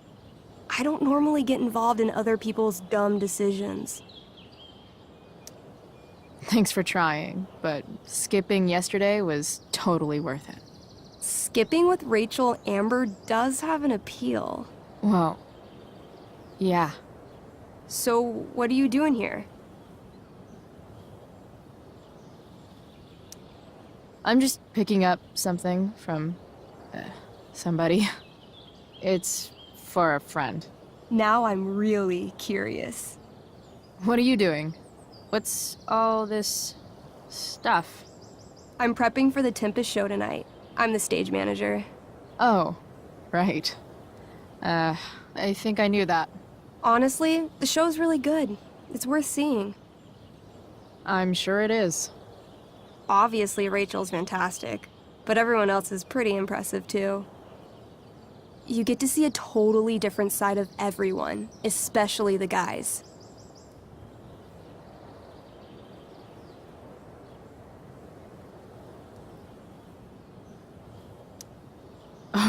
I don't normally get involved in other people's dumb decisions. Thanks for trying, but skipping yesterday was totally worth it. Skipping with Rachel Amber does have an appeal. Well, yeah. So, what are you doing here? I'm just picking up something from somebody. It's for a friend. Now I'm really curious. What are you doing? What's all this stuff? I'm prepping for the Tempest show tonight. I'm the stage manager. Oh, right. I think I knew that. Honestly, the show's really good. It's worth seeing. I'm sure it is. Obviously, Rachel's fantastic, but everyone else is pretty impressive too. You get to see a totally different side of everyone, especially the guys.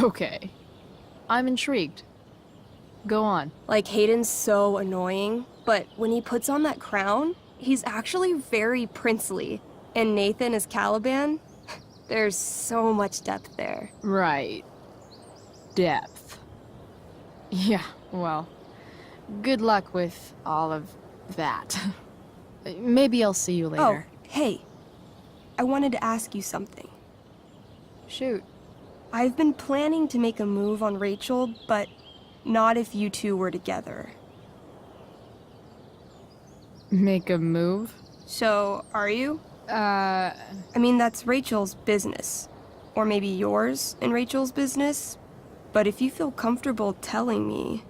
Okay. I'm intrigued. Go on. Like, Hayden's so annoying, but when he puts on that crown, he's actually very princely. And Nathan is Caliban? There's so much depth there. Right. Depth. Yeah, well, good luck with all of that. Maybe I'll see you later. Oh, hey. I wanted to ask you something. Shoot. I've been planning to make a move on Rachel, but not if you two were together. Make a move? So, are you? I mean, that's Rachel's business. Or maybe yours and Rachel's business. But if you feel comfortable telling me...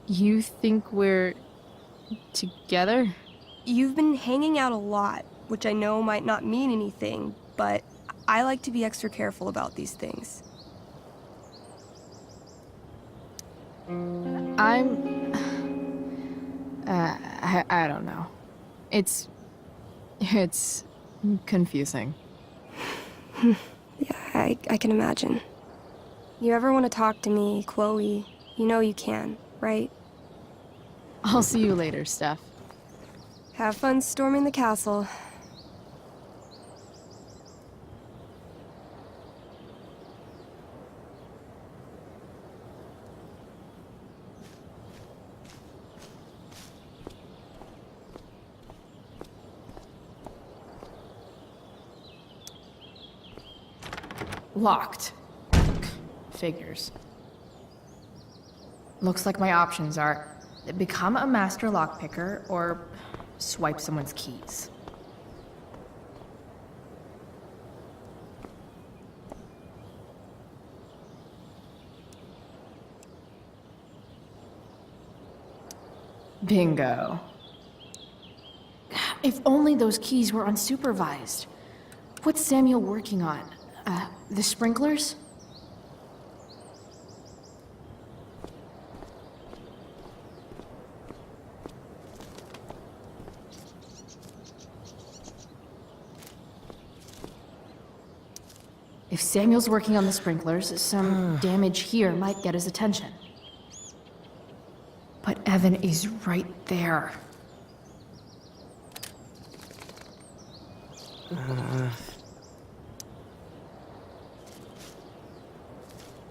You think we're... together? You've been hanging out a lot, which I know might not mean anything, but I like to be extra careful about these things. I don't know. It's confusing. Yeah, I can imagine. You ever want to talk to me, Chloe, you know you can, right? I'll see you later, Steph. Have fun storming the castle. Locked. Figures. Looks like my options are become a master lockpicker or swipe someone's keys. Bingo. If only those keys were unsupervised. What's Samuel working on? The sprinklers? If Samuel's working on the sprinklers, some damage here might get his attention. But Evan is right there.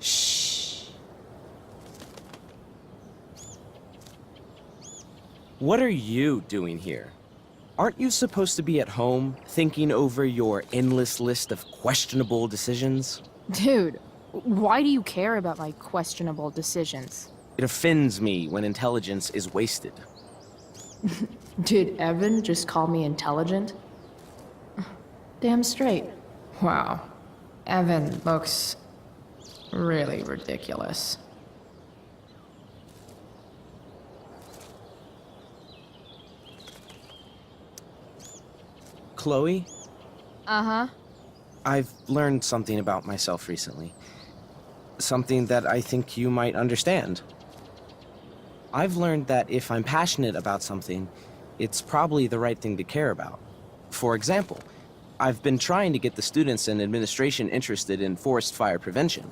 Shh. What are you doing here? Aren't you supposed to be at home, thinking over your endless list of questionable decisions? Dude, why do you care about my questionable decisions? It offends me when intelligence is wasted. Did Evan just call me intelligent? Damn straight. Wow. Evan looks really ridiculous. Chloe, Uh-huh. I've learned something about myself recently. Something that I think you might understand. I've learned that if I'm passionate about something, it's probably the right thing to care about. For example, I've been trying to get the students and administration interested in forest fire prevention.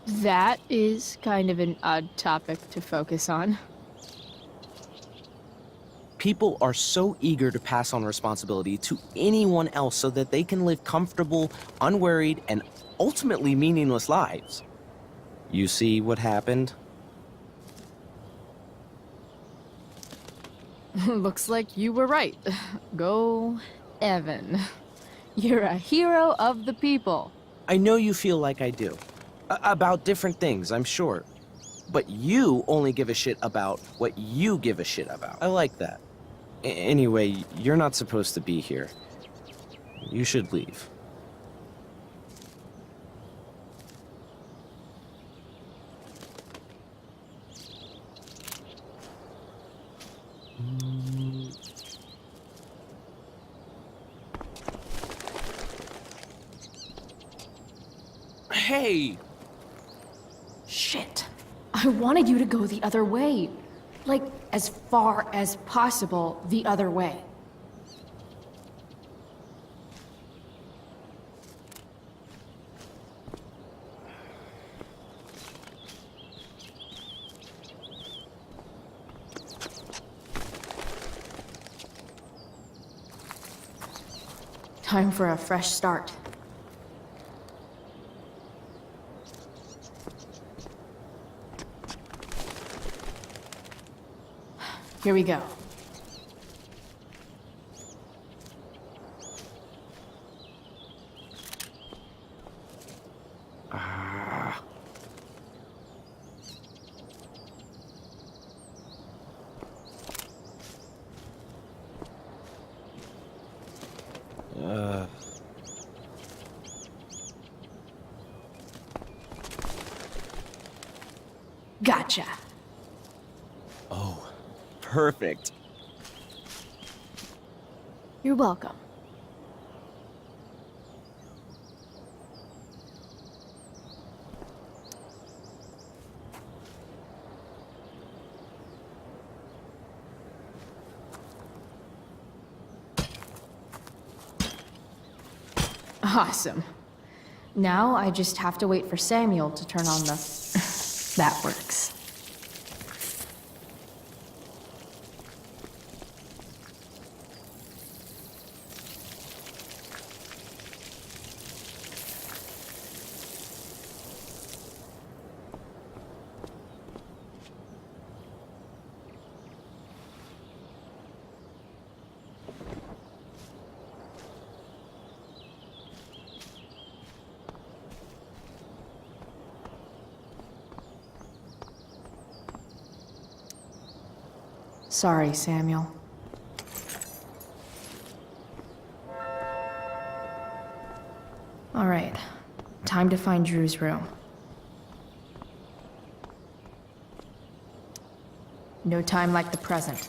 That is kind of an odd topic to focus on. People are so eager to pass on responsibility to anyone else so that they can live comfortable, unworried, and ultimately meaningless lives. You see what happened? Looks like you were right. Go, Evan. You're a hero of the people. I know you feel like I do. About different things, I'm sure. But you only give a shit about what you give a shit about. I like that. Anyway, you're not supposed to be here. You should leave. Hey! Shit. I wanted you to go the other way. Like, as far as possible the other way. Time for a fresh start. Here we go. Gotcha. Oh, perfect. You're welcome. Awesome. Now I just have to wait for Samuel to turn on the... That works. Sorry, Samuel. All right, time to find Drew's room. No time like the present.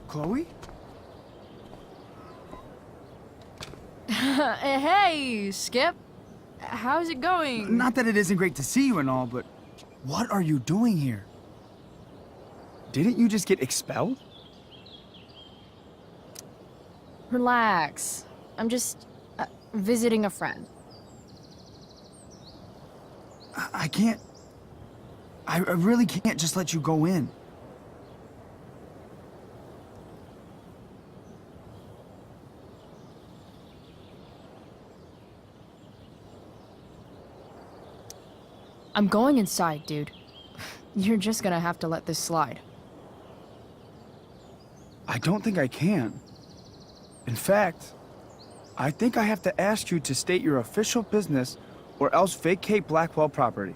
Chloe? Hey, Skip. How's it going? Not that it isn't great to see you and all, but what are you doing here? Didn't you just get expelled? Relax. I'm just visiting a friend. I can't... I really can't just let you go in. I'm going inside, dude. You're just gonna have to let this slide. I don't think I can. In fact, I think I have to ask you to state your official business or else vacate Blackwell property.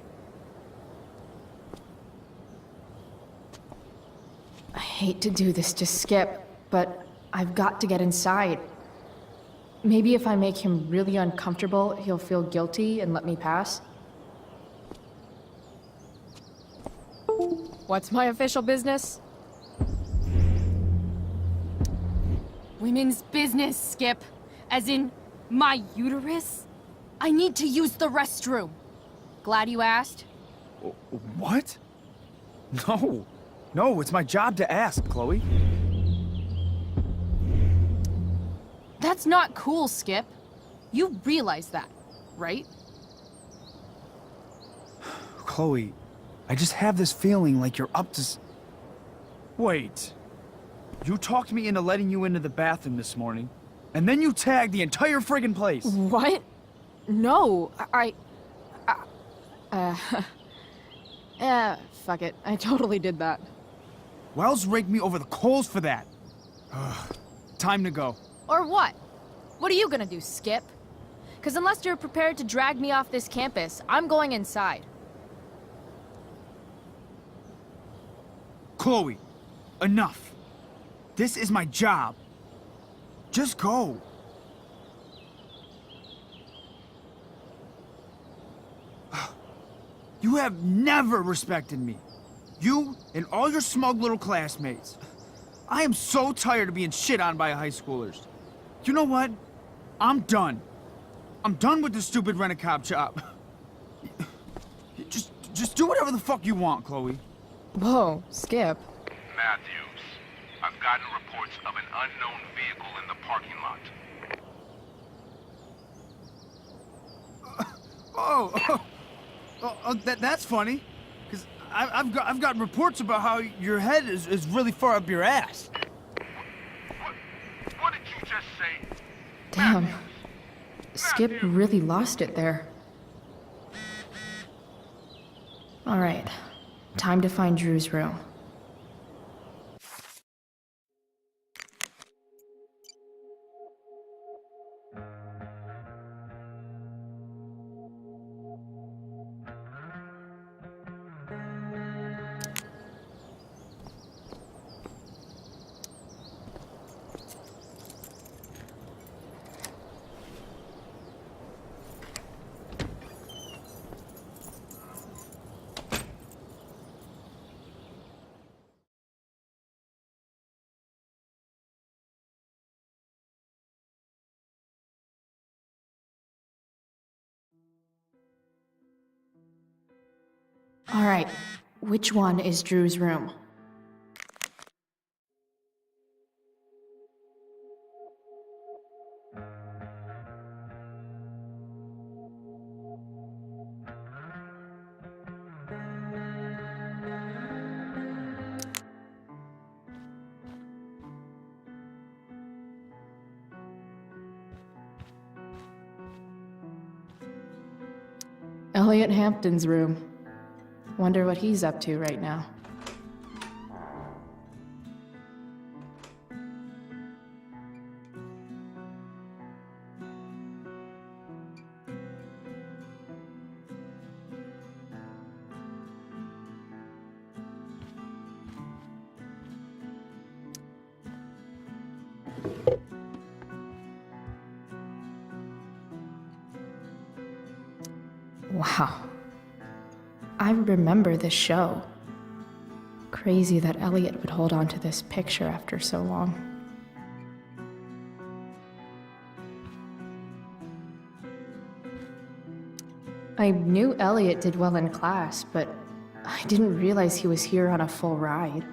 hate to do this to Skip, but I've got to get inside. Maybe if I make him really uncomfortable, he'll feel guilty and let me pass. What's my official business? Women's business, Skip. As in, my uterus? I need to use the restroom. Glad you asked. What? No. No, it's my job to ask, Chloe. That's not cool, Skip. You realize that, right? Chloe, I just have this feeling like you're up to Wait. You talked me into letting you into the bathroom this morning, and then you tagged the entire friggin' place. What? No, fuck it. I totally did that. Wells raked me over the coals for that. Time to go. Or what? What are you gonna do, Skip? Because unless you're prepared to drag me off this campus, I'm going inside. Chloe, enough. This is my job. Just go. You have never respected me. You and all your smug little classmates. I am so tired of being shit on by high schoolers. You know what? I'm done. I'm done with this stupid rent-a-cop job. Just do whatever the fuck you want, Chloe. Whoa, Skip. Matthews, I've gotten reports of an unknown vehicle in the parking lot. That's funny. Because I've got reports about how your head is really far up your ass. What did you just say? Damn. Skip really lost it there. All right. Time to find Drew's room. All right, which one is Drew's room? Elliot Hampton's room. Wonder what he's up to right now. Wow. I remember this show. Crazy that Elliot would hold on to this picture after so long. I knew Elliot did well in class, but I didn't realize he was here on a full ride.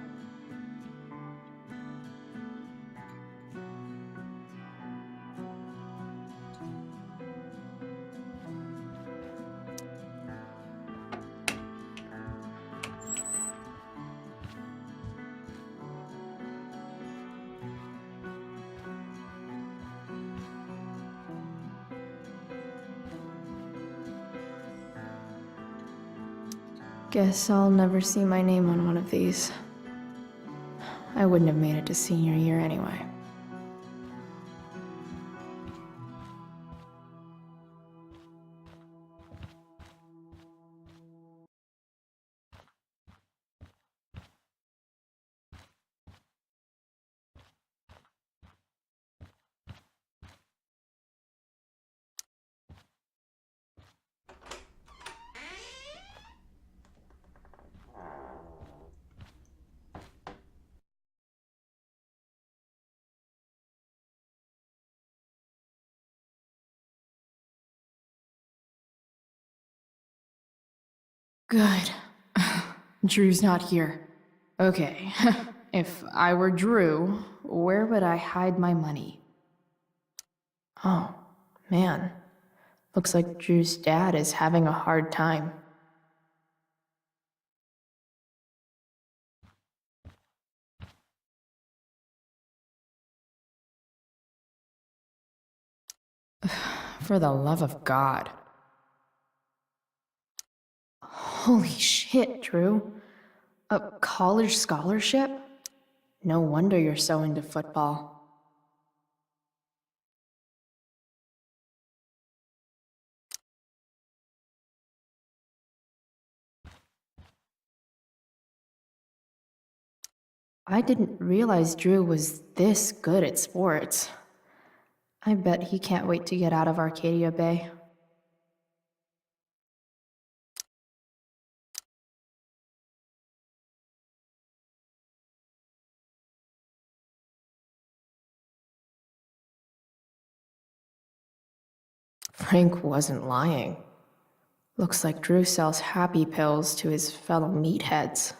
Guess I'll never see my name on one of these. I wouldn't have made it to senior year anyway. Good. Drew's not here. Okay, if I were Drew, where would I hide my money? Oh, man. Looks like Drew's dad is having a hard time. For the love of God. Holy shit, Drew. A college scholarship? No wonder you're so into football. I didn't realize Drew was this good at sports. I bet he can't wait to get out of Arcadia Bay. Frank wasn't lying. Looks like Drew sells happy pills to his fellow meatheads.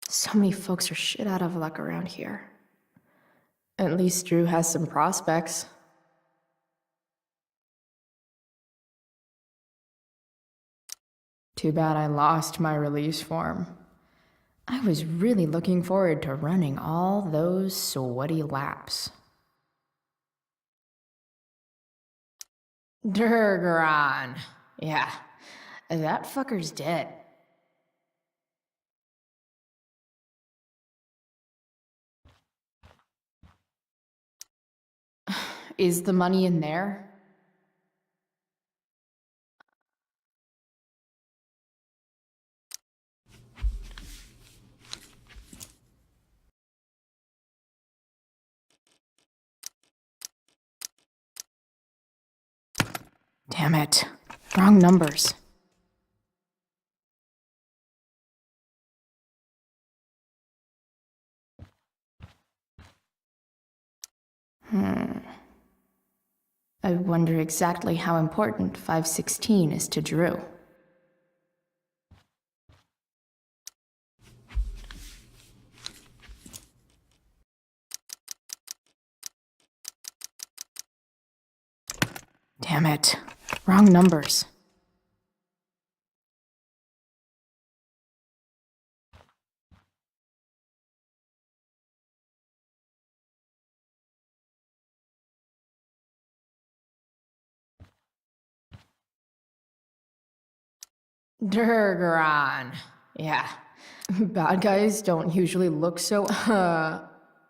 So many folks are shit out of luck around here. At least Drew has some prospects. Too bad I lost my release form. I was really looking forward to running all those sweaty laps. Durgaron. Yeah, that fucker's dead. Is the money in there? Damn it. Wrong numbers. I wonder exactly how important 516 is to Drew. Damn it. Wrong numbers. Durgaron. Yeah. Bad guys don't usually look so,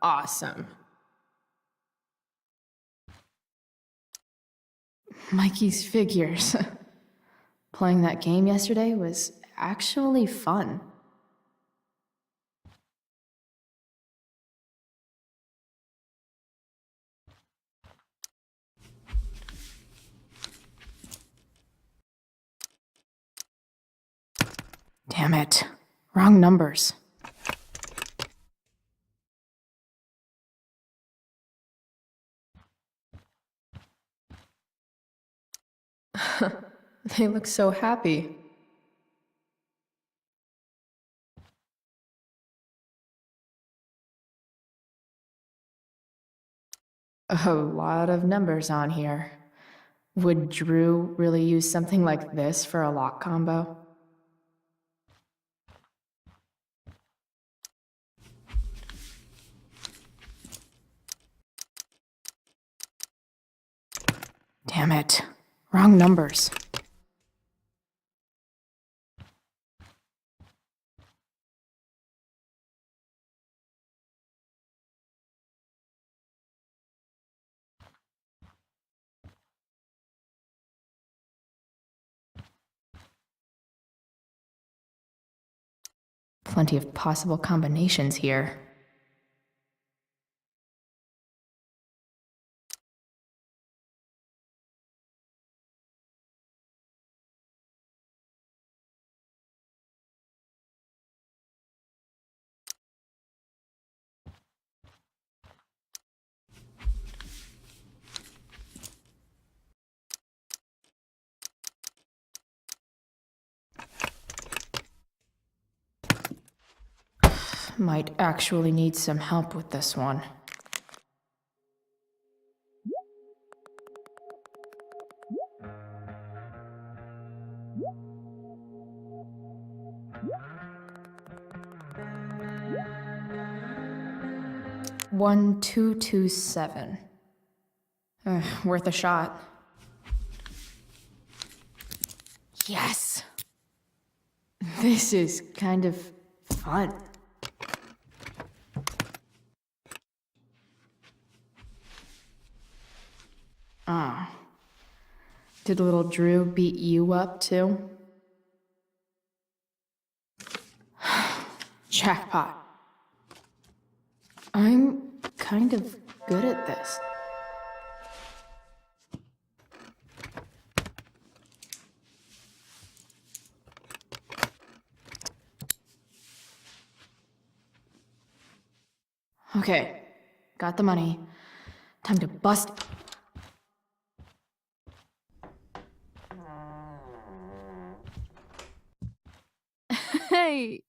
awesome. Mikey's figures. Playing that game yesterday was actually fun. Damn it. Wrong numbers. They look so happy. A lot of numbers on here. Would Drew really use something like this for a lock combo? Damn it. Wrong numbers. Plenty of possible combinations here. Might actually need some help with this one. $1,227. Worth a shot. Yes! This is kind of fun. Ah. Did little Drew beat you up too? Jackpot. I'm kind of good at this. Okay, got the money. Time to bust. Hey,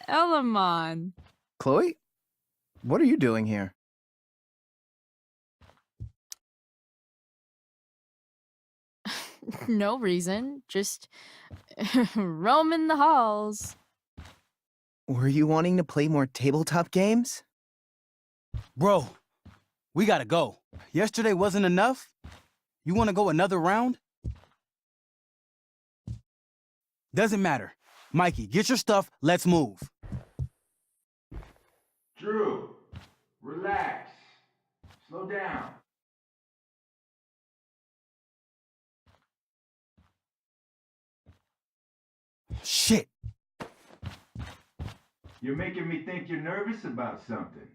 Elamon. Chloe? What are you doing here? No reason, just roaming the halls. Were you wanting to play more tabletop games? Bro, we gotta go. Yesterday wasn't enough? You wanna go another round? Doesn't matter. Mikey, get your stuff, let's move. Drew, relax. Slow down. Shit. You're making me think you're nervous about something.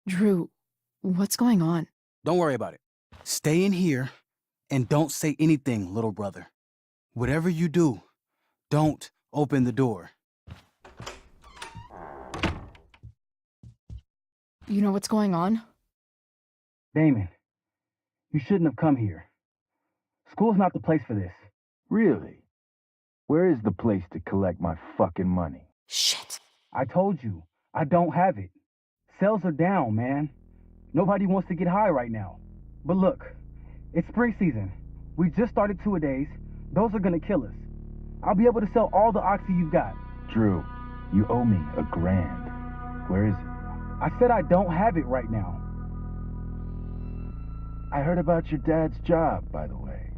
Drew, what's going on? Don't worry about it. Stay in here and don't say anything, little brother. Whatever you do, don't open the door. You know what's going on? Damon, you shouldn't have come here. School's not the place for this. Really? Where is the place to collect my fucking money? Shit. I told you, I don't have it. Sales are down, man. Nobody wants to get high right now. But look, it's spring season. We just started two-a-days. Those are gonna kill us. I'll be able to sell all the oxy you've got. Drew, you owe me $1,000. Where is it? I said I don't have it right now. I heard about your dad's job, by the way.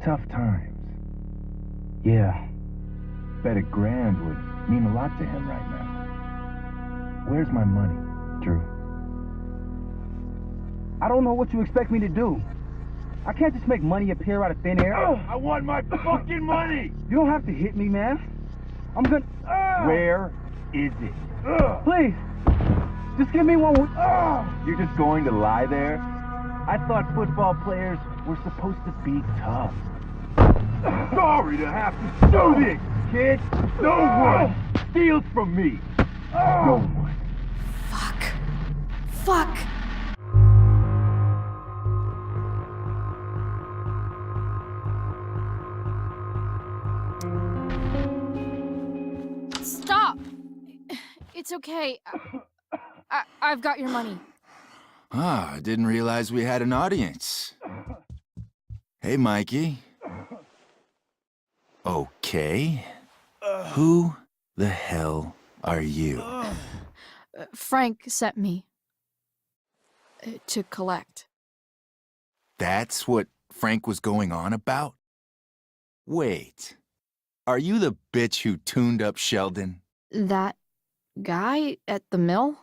Tough times. Yeah. Bet $1,000 would mean a lot to him right now. Where's my money, Drew? I don't know what you expect me to do. I can't just make money appear out of thin air. I want my fucking money! You don't have to hit me, man. I'm gonna... Where is it? Please, just give me one. You're just going to lie there? I thought football players were supposed to be tough. Sorry to have to do this, kid. No one steals from me. No one. Fuck. Stop! It's okay. I've got your money. Ah, I didn't realize we had an audience. Hey, Mikey. Okay. Who the hell are you? Frank sent me to collect. That's what Frank was going on about? Wait. Are you the bitch who tuned up Sheldon? That guy at the mill?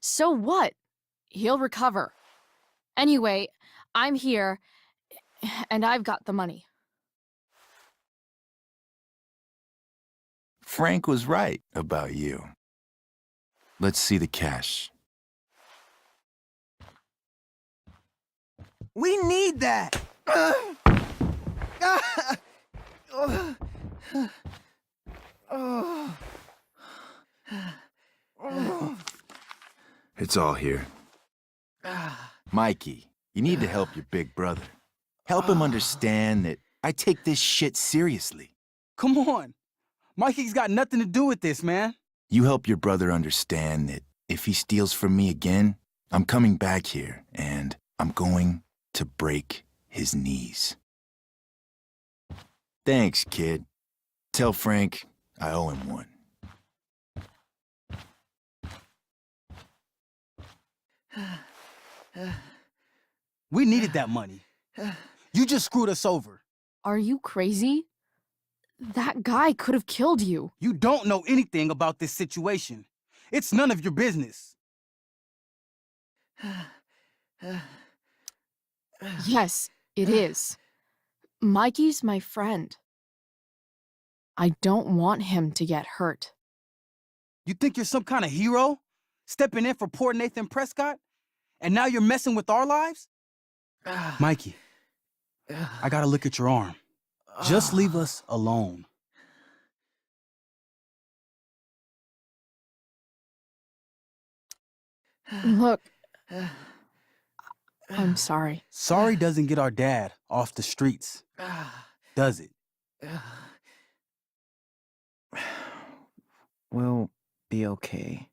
So what? He'll recover. Anyway, I'm here, and I've got the money. Frank was right about you. Let's see the cash. We need that! It's all here. Mikey, you need to help your big brother. Help him understand that I take this shit seriously. Come on. Mikey's got nothing to do with this, man. You help your brother understand that if he steals from me again, I'm coming back here and I'm going to break his knees. Thanks, kid. Tell Frank I owe him one. We needed that money. You just screwed us over. Are you crazy? That guy could have killed you. You don't know anything about this situation. It's none of your business. Yes, it is. Mikey's my friend. I don't want him to get hurt. You think you're some kind of hero? Stepping in for poor Nathan Prescott? And now you're messing with our lives? Mikey, I gotta look at your arm. Just leave us alone. Look, I'm sorry. Sorry doesn't get our dad off the streets, does it? We'll be okay.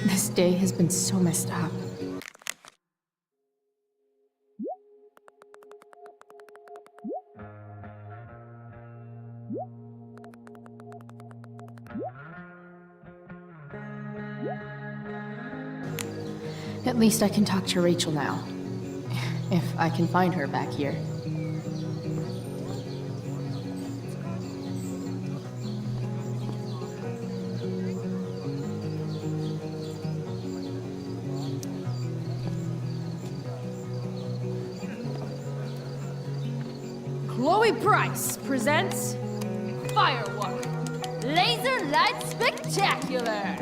This day has been so messed up. At least I can talk to Rachel now. If I can find her back here. Chloe Price presents Firework Laser Light Spectacular.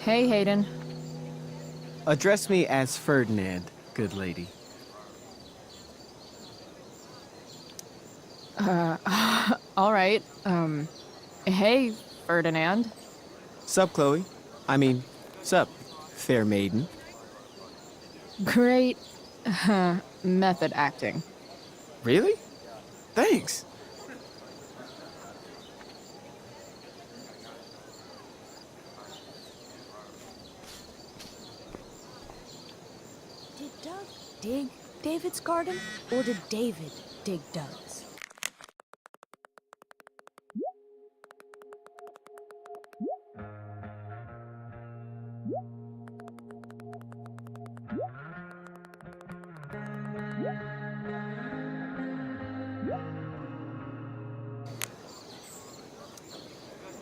Hey, Hayden. Address me as Ferdinand, good lady. All right. Hey, Ferdinand. Sup, Chloe? I mean, sup, fair maiden. Great method acting. Really? Thanks. Did Doug dig David's garden, or did David dig Doug's?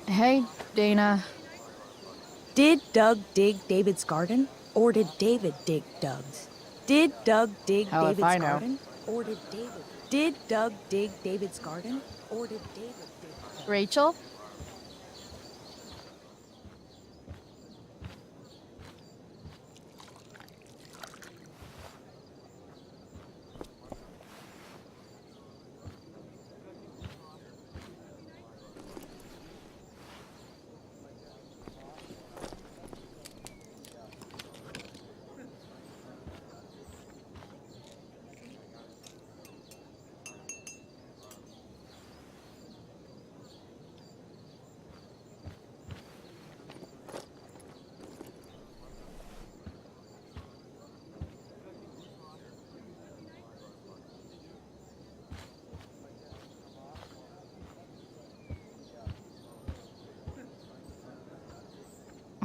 Hey, Dana. Did Doug dig David's garden, or did David dig Doug's? Did Doug dig Hell if David's I know. garden, or did David? Did Doug dig David's garden, or did David dig Doug's? Rachel?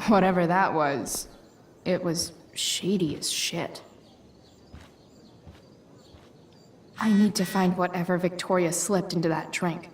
Whatever that was, it was shady as shit. I need to find whatever Victoria slipped into that drink.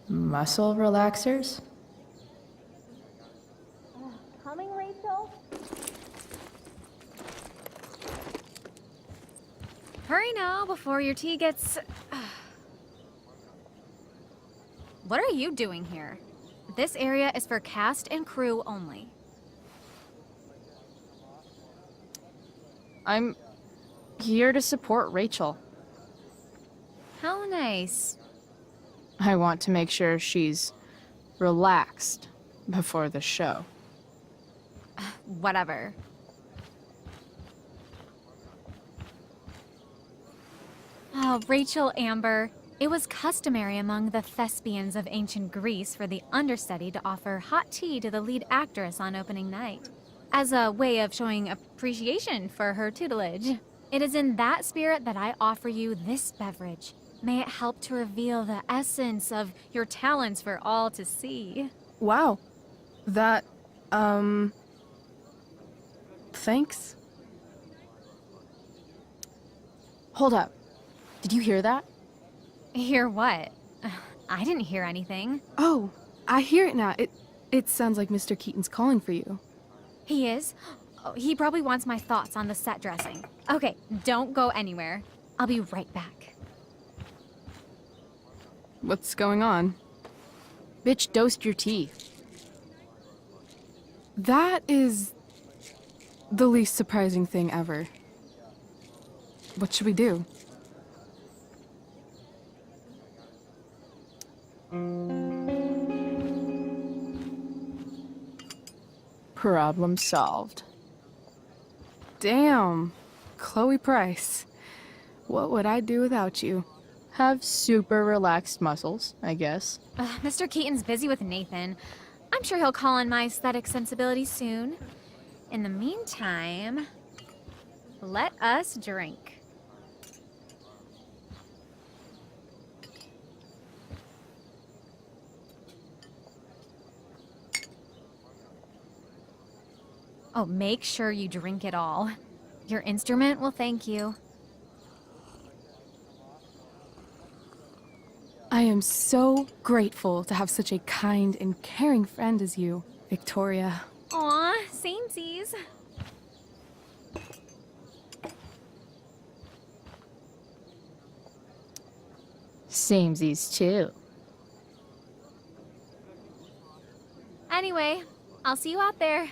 Muscle relaxers? Coming, Rachel? Hurry now before your tea gets... What are you doing here? This area is for cast and crew only. I'm here to support Rachel. How nice. I want to make sure she's relaxed before the show. Whatever. Oh, Rachel Amber. It was customary among the thespians of ancient Greece for the understudy to offer hot tea to the lead actress on opening night, as a way of showing appreciation for her tutelage. It is in that spirit that I offer you this beverage. May it help to reveal the essence of your talents for all to see. Wow. That, thanks. Hold up. Did you hear that? Hear what? I didn't hear anything. Oh, I hear it now. It sounds like Mr. Keaton's calling for you. He is? Oh, he probably wants my thoughts on the set dressing. Okay, don't go anywhere. I'll be right back. What's going on? Bitch dosed your tea. That is the least surprising thing ever. What should we do? Problem solved. Damn, Chloe Price. What would I do without you? Have super relaxed muscles, I guess. Mr. Keaton's busy with Nathan. I'm sure he'll call on my aesthetic sensibilities soon. In the meantime, let us drink. Oh, make sure you drink it all. Your instrument will thank you. I am so grateful to have such a kind and caring friend as you, Victoria. Aw, samesies. Samesies too. Anyway, I'll see you out there.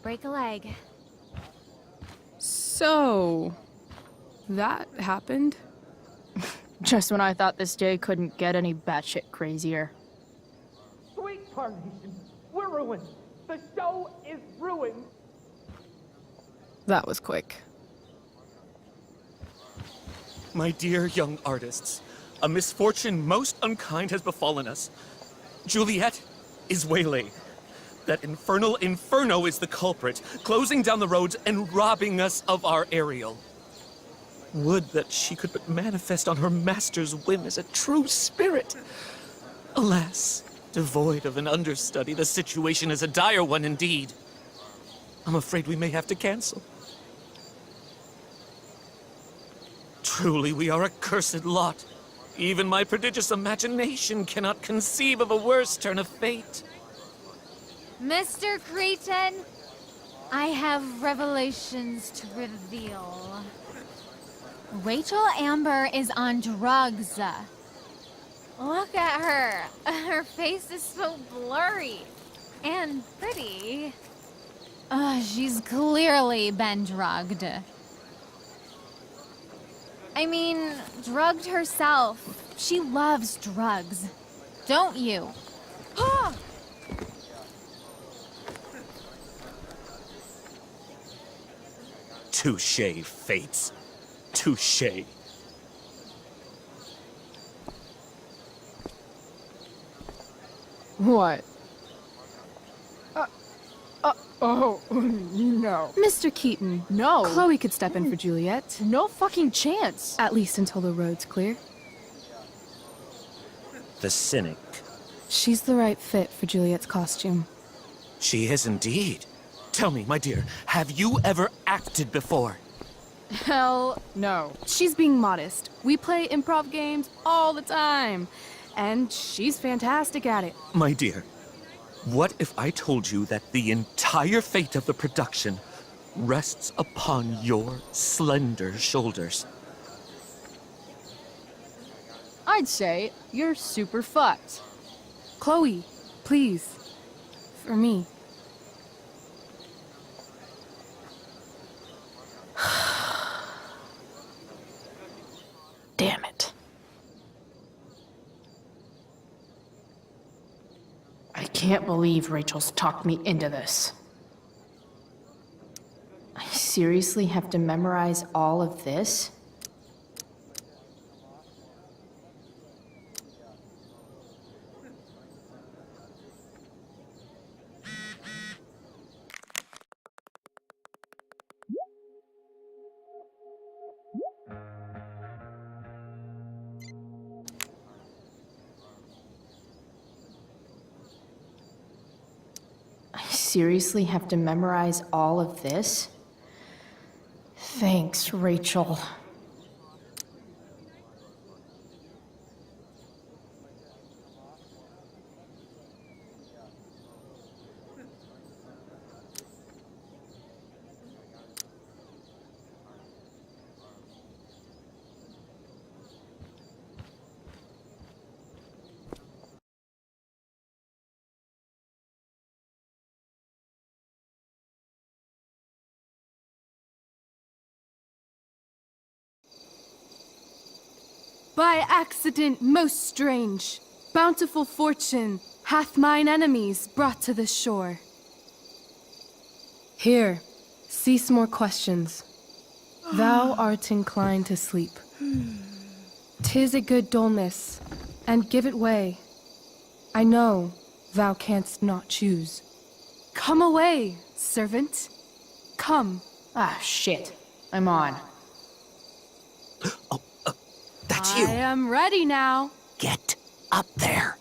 Break a leg. So, that happened? Just when I thought this day couldn't get any batshit crazier. Sweet Carnation, we're ruined. The show is ruined. That was quick. My dear young artists, a misfortune most unkind has befallen us. Juliet is waylaid. That infernal Inferno is the culprit, closing down the roads and robbing us of our aerial. Would that she could but manifest on her master's whim as a true spirit. Alas, devoid of an understudy, the situation is a dire one indeed. I'm afraid we may have to cancel. Truly, we are a cursed lot. Even my prodigious imagination cannot conceive of a worse turn of fate. Mr. Cretan, I have revelations to reveal. Rachel Amber is on drugs. Look at her. Her face is so blurry and pretty. She's clearly been drugged. I mean, drugged herself. She loves drugs. Don't you? Touché, Fates. Touché. What? Oh, no. Mr. Keaton. No. Chloe could step in for Juliet. No fucking chance. At least until the road's clear. The cynic. She's the right fit for Juliet's costume. She is indeed. Tell me, my dear, have you ever acted before? Hell no. She's being modest. We play improv games all the time. And she's fantastic at it. My dear, what if I told you that the entire fate of the production rests upon your slender shoulders? I'd say you're super fucked. Chloe, please. For me. Damn it. I can't believe Rachel's talked me into this. I seriously have to memorize all of this? Seriously have to memorize all of this? Thanks, Rachel. By accident most strange, bountiful fortune hath mine enemies brought to this shore. Here, cease more questions. Thou art inclined to sleep. 'Tis a good dullness, and give it way. I know thou canst not choose. Come away, servant. Come. Ah, shit. I'm on. That's you. I am ready now. Get up there.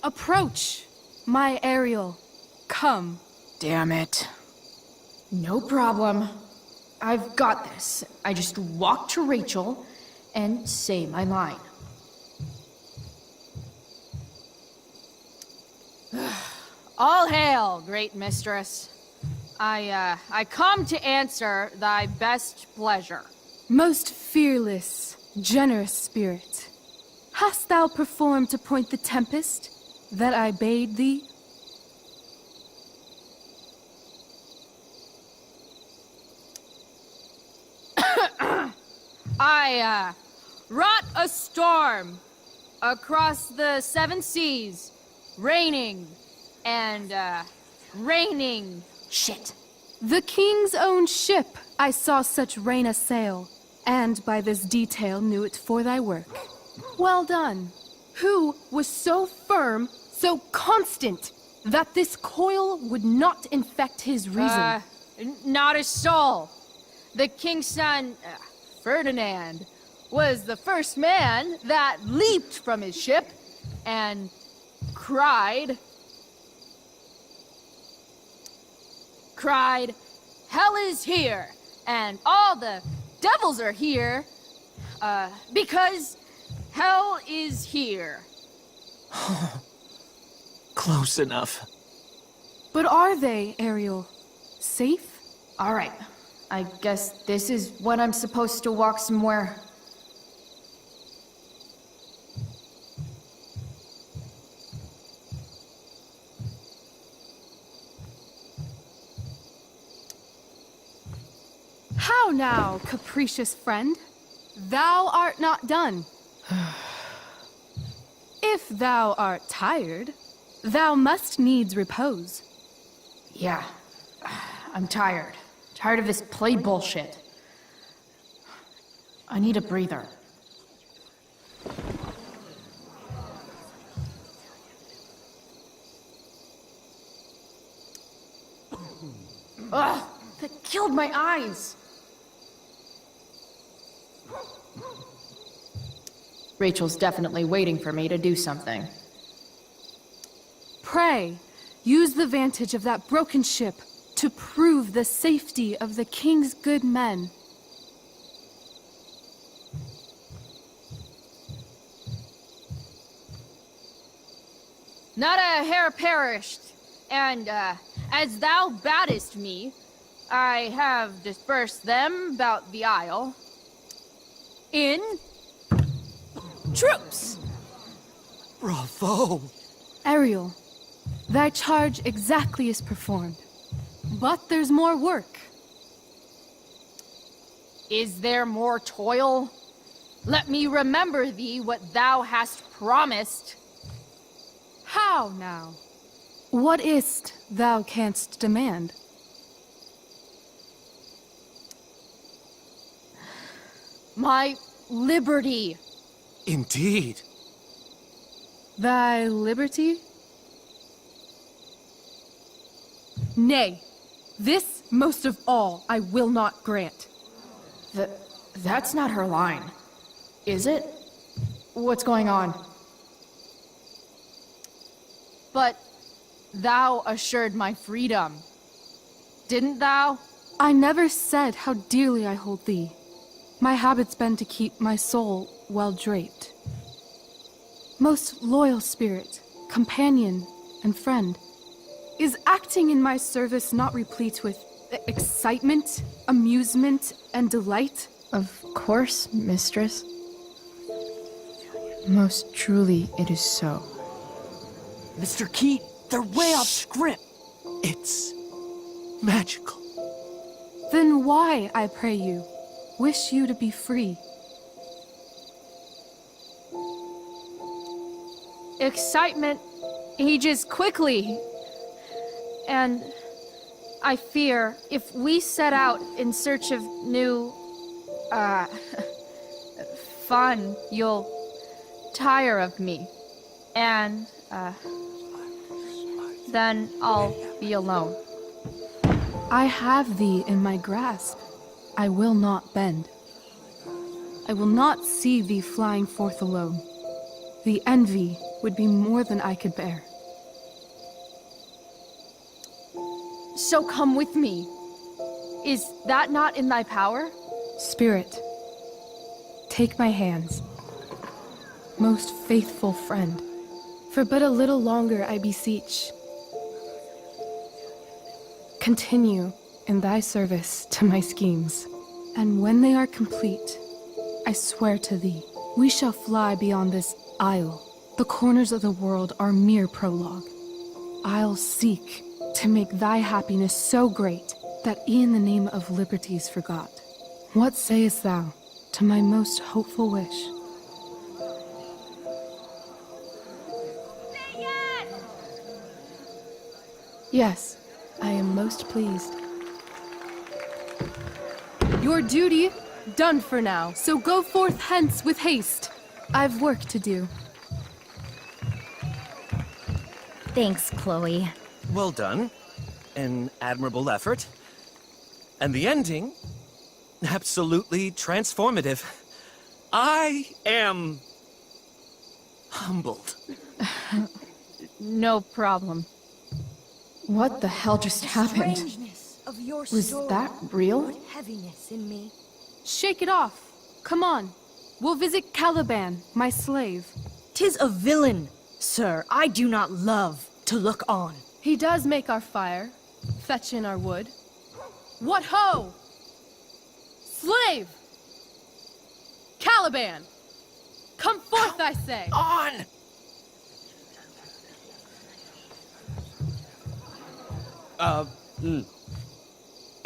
Approach, my Ariel. Come. Damn it. No problem. I've got this. I just walk to Rachel and say my line. All hail, great mistress. I come to answer thy best pleasure. Most fearless, generous spirit, hast thou performed to point the tempest that I bade thee? I wrought a storm across the 7 seas, raining and raining. Shit. The king's own ship I saw such rain assail, and by this detail knew it for thy work. Well done. Who was so firm, so constant, that this coil would not infect his reason. Not a soul. The king's son, Ferdinand, was the first man that leaped from his ship and cried, "Hell is here, and all the devils are here, because hell is here." Close enough. But are they, Ariel? Safe? All right. I guess this is when I'm supposed to walk somewhere. How now, capricious friend? Thou art not done. If thou art tired, thou must needs repose. Yeah. I'm tired. Tired of this play bullshit. I need a breather. Ugh! That killed my eyes! Rachel's definitely waiting for me to do something. Pray, use the vantage of that broken ship to prove the safety of the king's good men. Not a hair perished, and as thou badest me, I have dispersed them about the isle in troops. Bravo! Ariel, thy charge exactly is performed. But there's more work. Is there more toil? Let me remember thee what thou hast promised. How now? What is't thou canst demand? My liberty. Indeed. Thy liberty? Nay, this most of all I will not grant. That's not her line. Is it? What's going on? But thou assured my freedom, didn't thou? I never said how dearly I hold thee. My habit's been to keep my soul well draped. Most loyal spirit, companion, and friend, is acting in my service not replete with excitement, amusement, and delight? Of course, mistress. Most truly it is so. Mr. Keat, they're way off script. It's magical. Then why, I pray you, wish you to be free? Excitement ages quickly. And I fear if we set out in search of new, fun, you'll tire of me. And, then I'll be alone. I have thee in my grasp. I will not bend. I will not see thee flying forth alone. The envy would be more than I could bear. So come with me. Is that not in thy power? Spirit, take my hands. Most faithful friend, for but a little longer I beseech. Continue in thy service to my schemes, and when they are complete, I swear to thee, we shall fly beyond this isle. The corners of the world are mere prologue. I'll seek to make thy happiness so great that e'en the name of liberty's forgot. What sayest thou to my most hopeful wish? Say yes! Yes, I am most pleased. Your duty done for now, so go forth hence with haste. I've work to do. Thanks, Chloe. Well done. An admirable effort. And the ending, absolutely transformative. I am humbled. No problem. What the hell just happened? Strangeness of your Was story that real? put heaviness in me. Shake it off. Come on. We'll visit Caliban, my slave. 'Tis a villain, sir, I do not love to look on. He does make our fire, fetch in our wood. What ho! Slave! Caliban! Come forth, I say! On!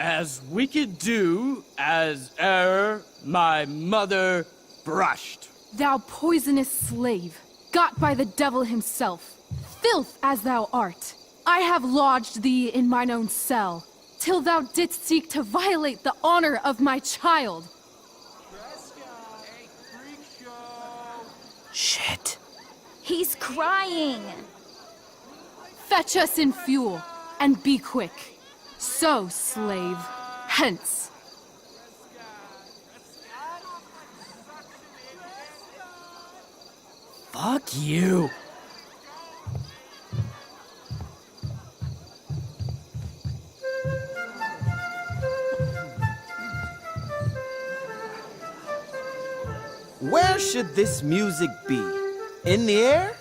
As we could do as e'er my mother brushed. Thou poisonous slave, got by the devil himself, filth as thou art, I have lodged thee in mine own cell, till thou didst seek to violate the honor of my child. Shit. He's crying! Fetch us in fuel, and be quick. So, slave, hence. Fuck you. Where should this music be? In the air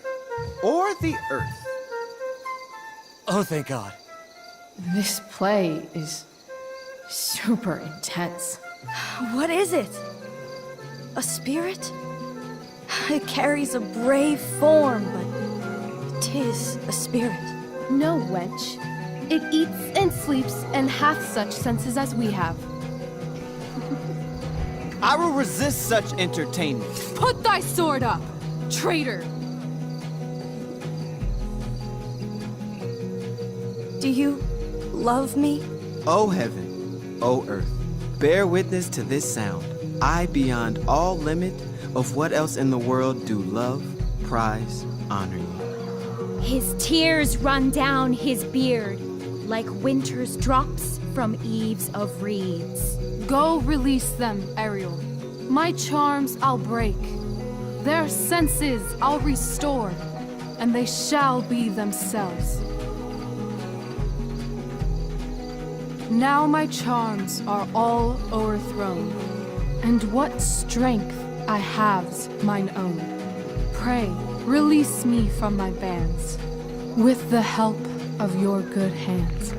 or the earth? Oh, thank God. This play is super intense. What is it? A spirit? It carries a brave form, but 'tis a spirit. No, wench. It eats and sleeps and hath such senses as we have. I will resist such entertainment. Put thy sword up, traitor! Do you love me? O heaven, O earth, bear witness to this sound. I, beyond all limit of what else in the world, do love, prize, honor you. His tears run down his beard like winter's drops from eaves of reeds. Go release them, Ariel. My charms I'll break. Their senses I'll restore, and they shall be themselves. Now my charms are all o'erthrown, and what strength I have's mine own. Pray, release me from my bands, with the help of your good hands.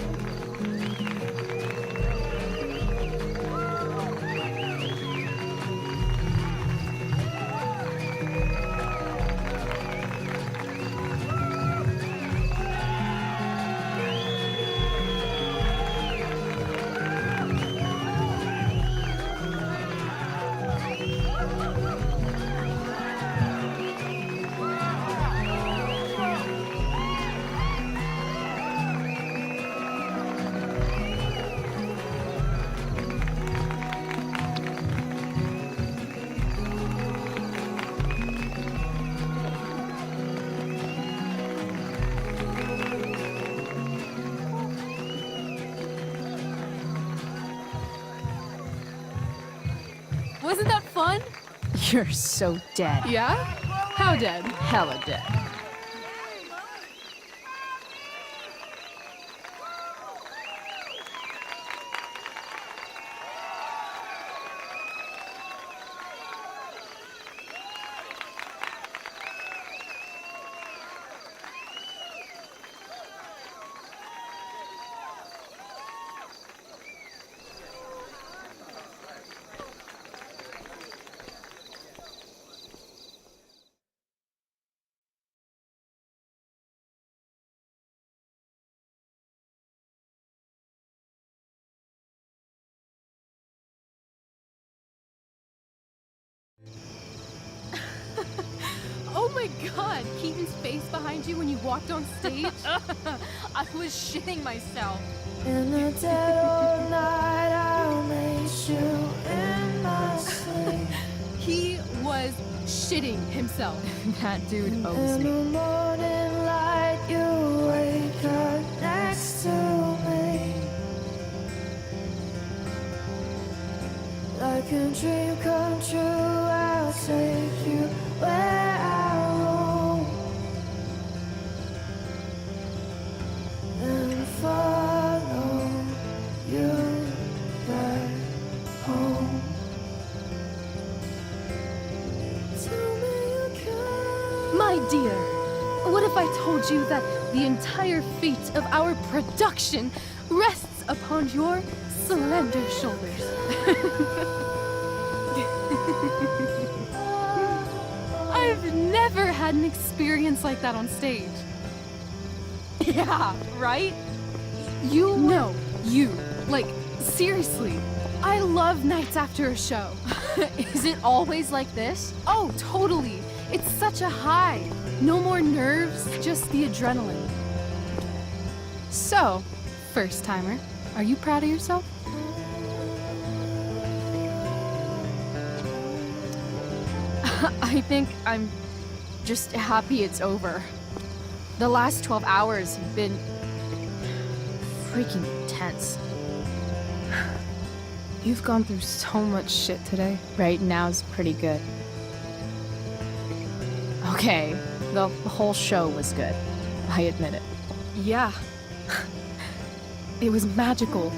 Wasn't that fun? You're so dead. Yeah? How dead? Hella dead. Oh my god, Keaton's face behind you when you walked on stage? I was shitting myself. In the dead of night, I'll make you in my sleep. He was shitting himself. That dude owes In me. the morning light, you make a dream come true. I'll take you where I roam and follow you back home. Tell me you can. My dear, what if I told you that the entire fate of our production rests upon your slender shoulders? I've never had an experience like that on stage. Yeah, right? You? No, you. Like, seriously. I love nights after a show. Is it always like this? Oh, totally. It's such a high. No more nerves, just the adrenaline. So, first timer, are you proud of yourself? I think I'm just happy it's over. The last 12 hours have been freaking intense. You've gone through so much shit today. Right now's pretty good. Okay, the whole show was good. I admit it. Yeah. It was magical.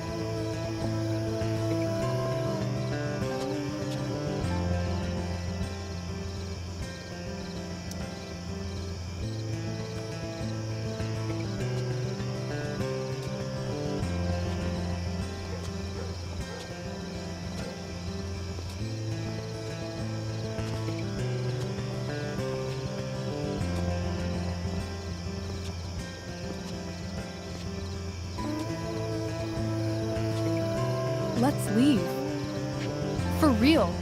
Let's leave. For real.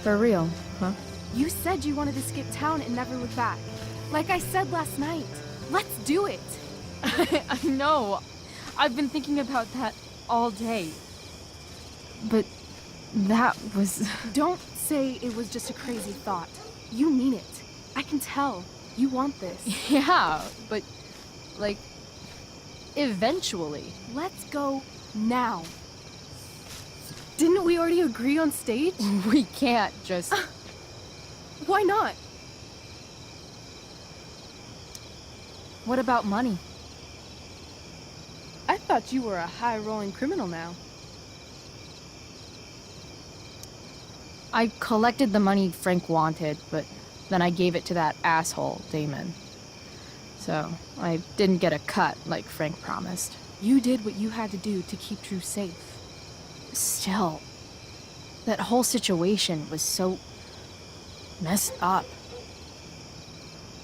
For real, huh? You said you wanted to skip town and never look back. Like I said last night. Let's do it. I know. I've been thinking about that all day. But that was... Don't say it was just a crazy thought. You mean it. I can tell. You want this. Yeah, but... like... eventually. Let's go now. Didn't we already agree on stage? We can't just... Why not? What about money? I thought you were a high-rolling criminal now. I collected the money Frank wanted, but then I gave it to that asshole, Damon. So, I didn't get a cut like Frank promised. You did what you had to do to keep Drew safe. Still, that whole situation was so messed up.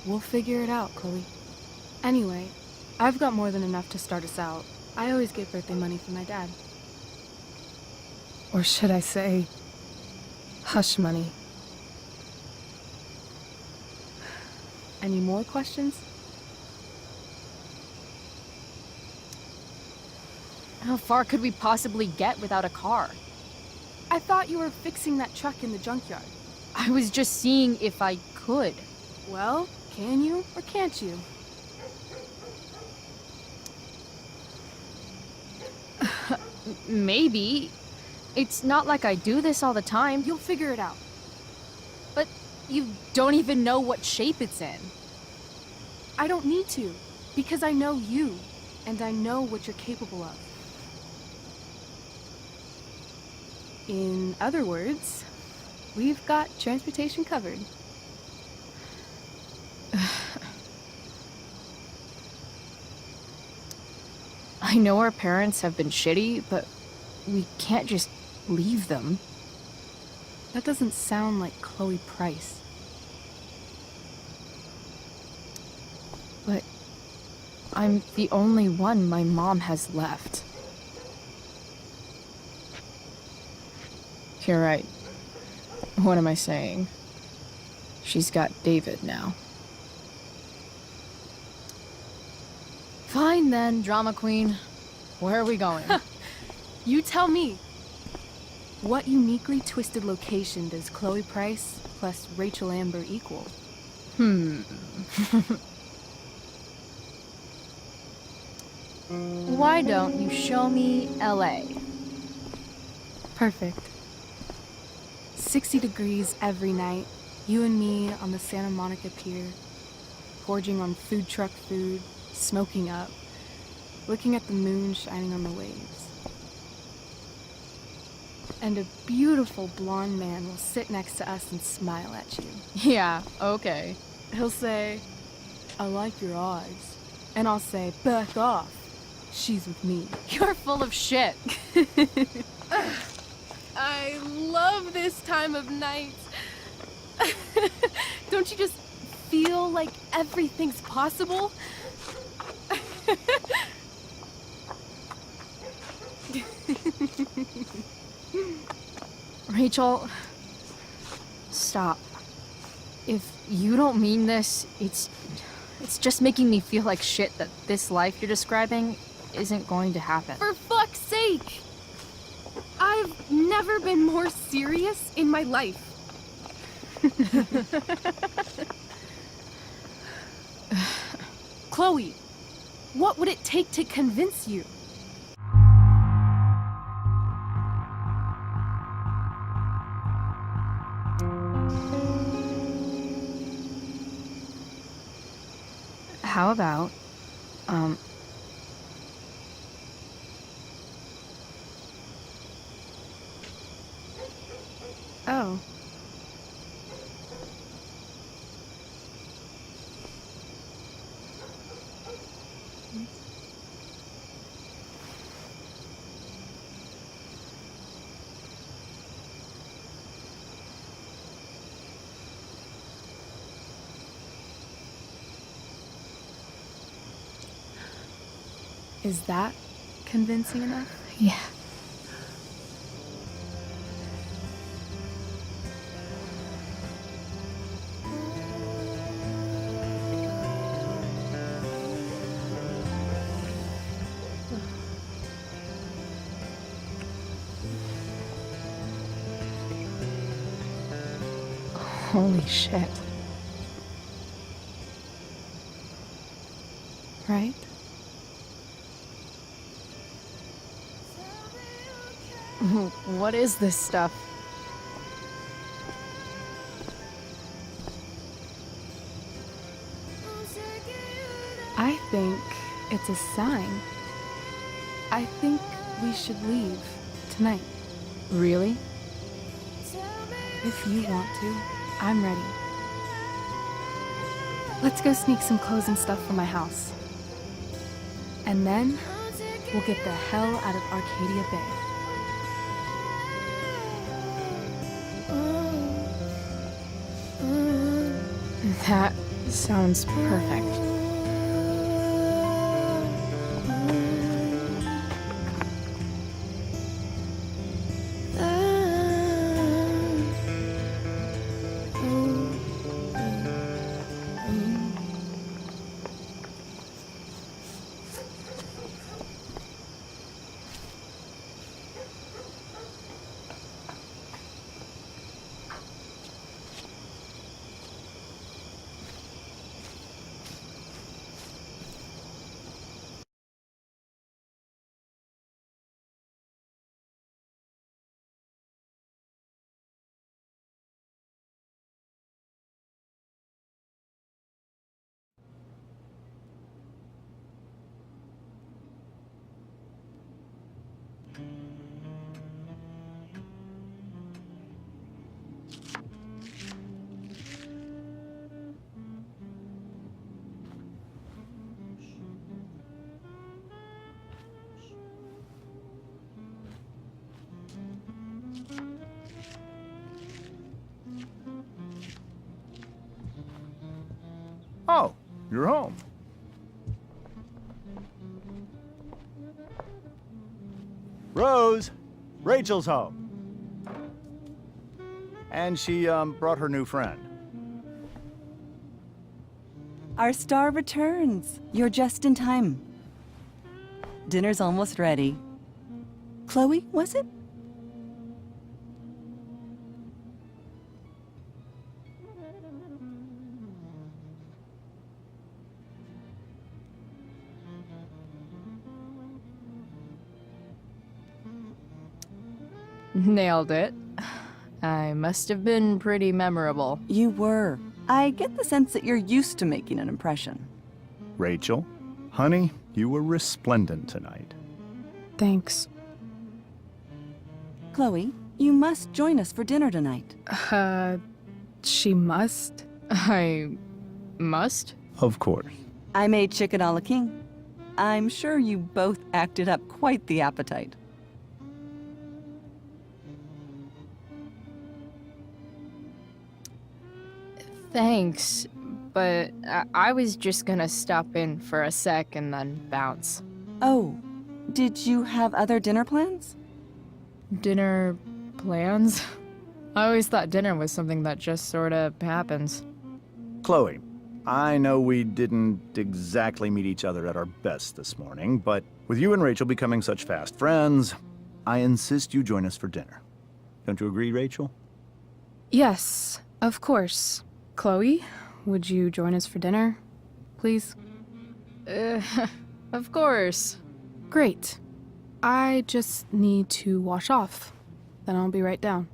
We'll figure it out, Chloe. Anyway, I've got more than enough to start us out. I always get birthday money from my dad. Or should I say, hush money. Any more questions? How far could we possibly get without a car? I thought you were fixing that truck in the junkyard. I was just seeing if I could. Well, can you or can't you? Maybe. It's not like I do this all the time. You'll figure it out. But you don't even know what shape it's in. I don't need to, because I know you, and I know what you're capable of. In other words, we've got transportation covered. I know our parents have been shitty, but we can't just leave them. That doesn't sound like Chloe Price. But I'm the only one my mom has left. You're right. What am I saying? She's got David now. Fine then, drama queen. Where are we going? You tell me. What uniquely twisted location does Chloe Price plus Rachel Amber equal? Why don't you show me LA? Perfect. 60 degrees every night. You and me on the Santa Monica Pier, gorging on food truck food, smoking up, looking at the moon shining on the waves. And a beautiful blonde man will sit next to us and smile at you. Yeah, okay. He'll say, "I like your eyes." And I'll say, "Back off. She's with me." You're full of shit. I love this time of night. Don't you just feel like everything's possible? Rachel, stop. If you don't mean this, it's just making me feel like shit that this life you're describing isn't going to happen. For fuck's sake! I've never been more serious in my life. Chloe, what would it take to convince you? How about, Oh. Is that convincing enough? Yeah. Holy shit. Right? What is this stuff? I think it's a sign. I think we should leave tonight. Really? If you want to, I'm ready. Let's go sneak some clothes and stuff from my house. And then we'll get the hell out of Arcadia Bay. That sounds perfect. Oh, you're home. Rose, Rachel's home. And she, brought her new friend. Our star returns. You're just in time. Dinner's almost ready. Chloe, was it? Nailed it. I must have been pretty memorable. You were. I get the sense that you're used to making an impression. Rachel, honey, you were resplendent tonight. Thanks. Chloe, you must join us for dinner tonight. She must? I must? Of course. I made chicken a la king. I'm sure you both acted up quite the appetite. Thanks, but I was just gonna stop in for a sec and then bounce. Oh, did you have other dinner plans? Dinner plans? I always thought dinner was something that just sorta happens. Chloe, I know we didn't exactly meet each other at our best this morning, but with you and Rachel becoming such fast friends, I insist you join us for dinner. Don't you agree, Rachel? Yes, of course. Chloe, would you join us for dinner, please? Of course. Great. I just need to wash off. Then I'll be right down.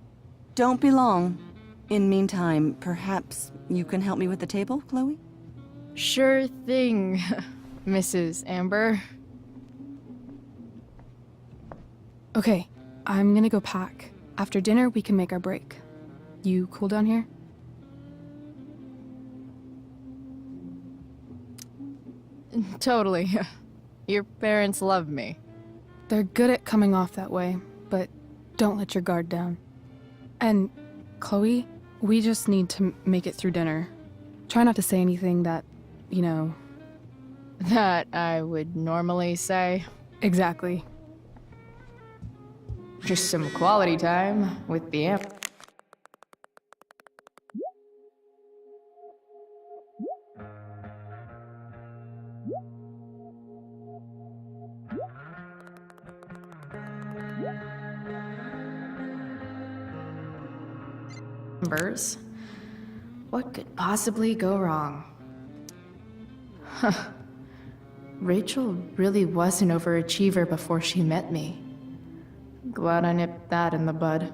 Don't be long. In meantime, perhaps you can help me with the table, Chloe? Sure thing, Mrs. Amber. Okay, I'm gonna go pack. After dinner, we can make our break. You cool down here? Totally. Your parents love me. They're good at coming off that way, but don't let your guard down. And, Chloe, we just need to make it through dinner. Try not to say anything that, you know... That I would normally say. Exactly. Just some quality time with the amp. Numbers. What could possibly go wrong? Huh. Rachel really was an overachiever before she met me. Glad I nipped that in the bud.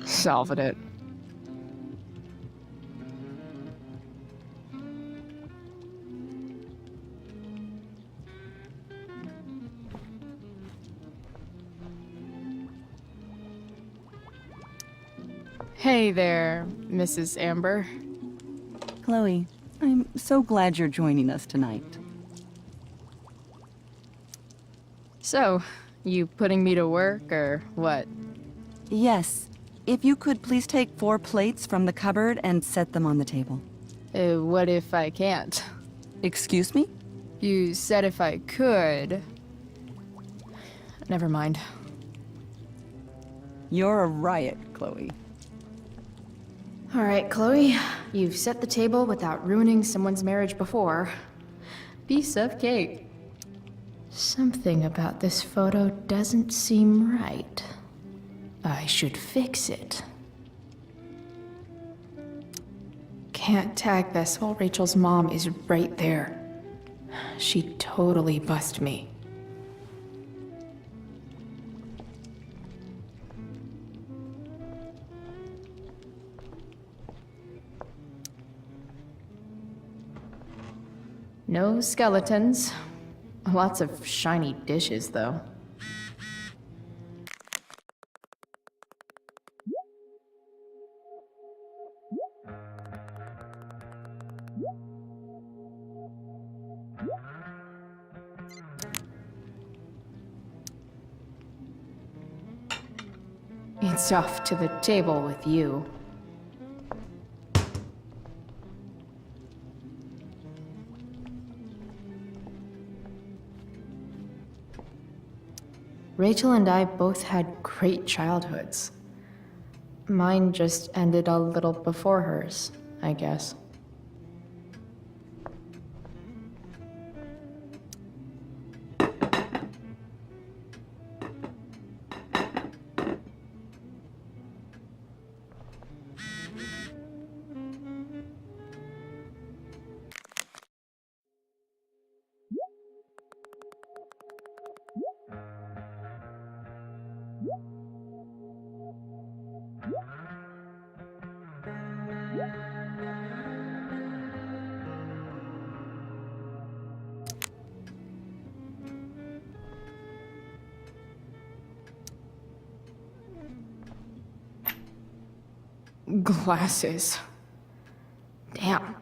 Solving it. Hey there, Mrs. Amber. Chloe, I'm so glad you're joining us tonight. So, you putting me to work, or what? Yes. If you could please take 4 plates from the cupboard and set them on the table. What if I can't? Excuse me? You said if I could. Never mind. You're a riot, Chloe. All right, Chloe. You've set the table without ruining someone's marriage before. Piece of cake. Something about this photo doesn't seem right. I should fix it. Can't tag this while Rachel's mom is right there. She'd totally bust me. No skeletons. Lots of shiny dishes, though. It's off to the table with you. Rachel and I both had great childhoods. Mine just ended a little before hers, I guess. Glasses. Damn.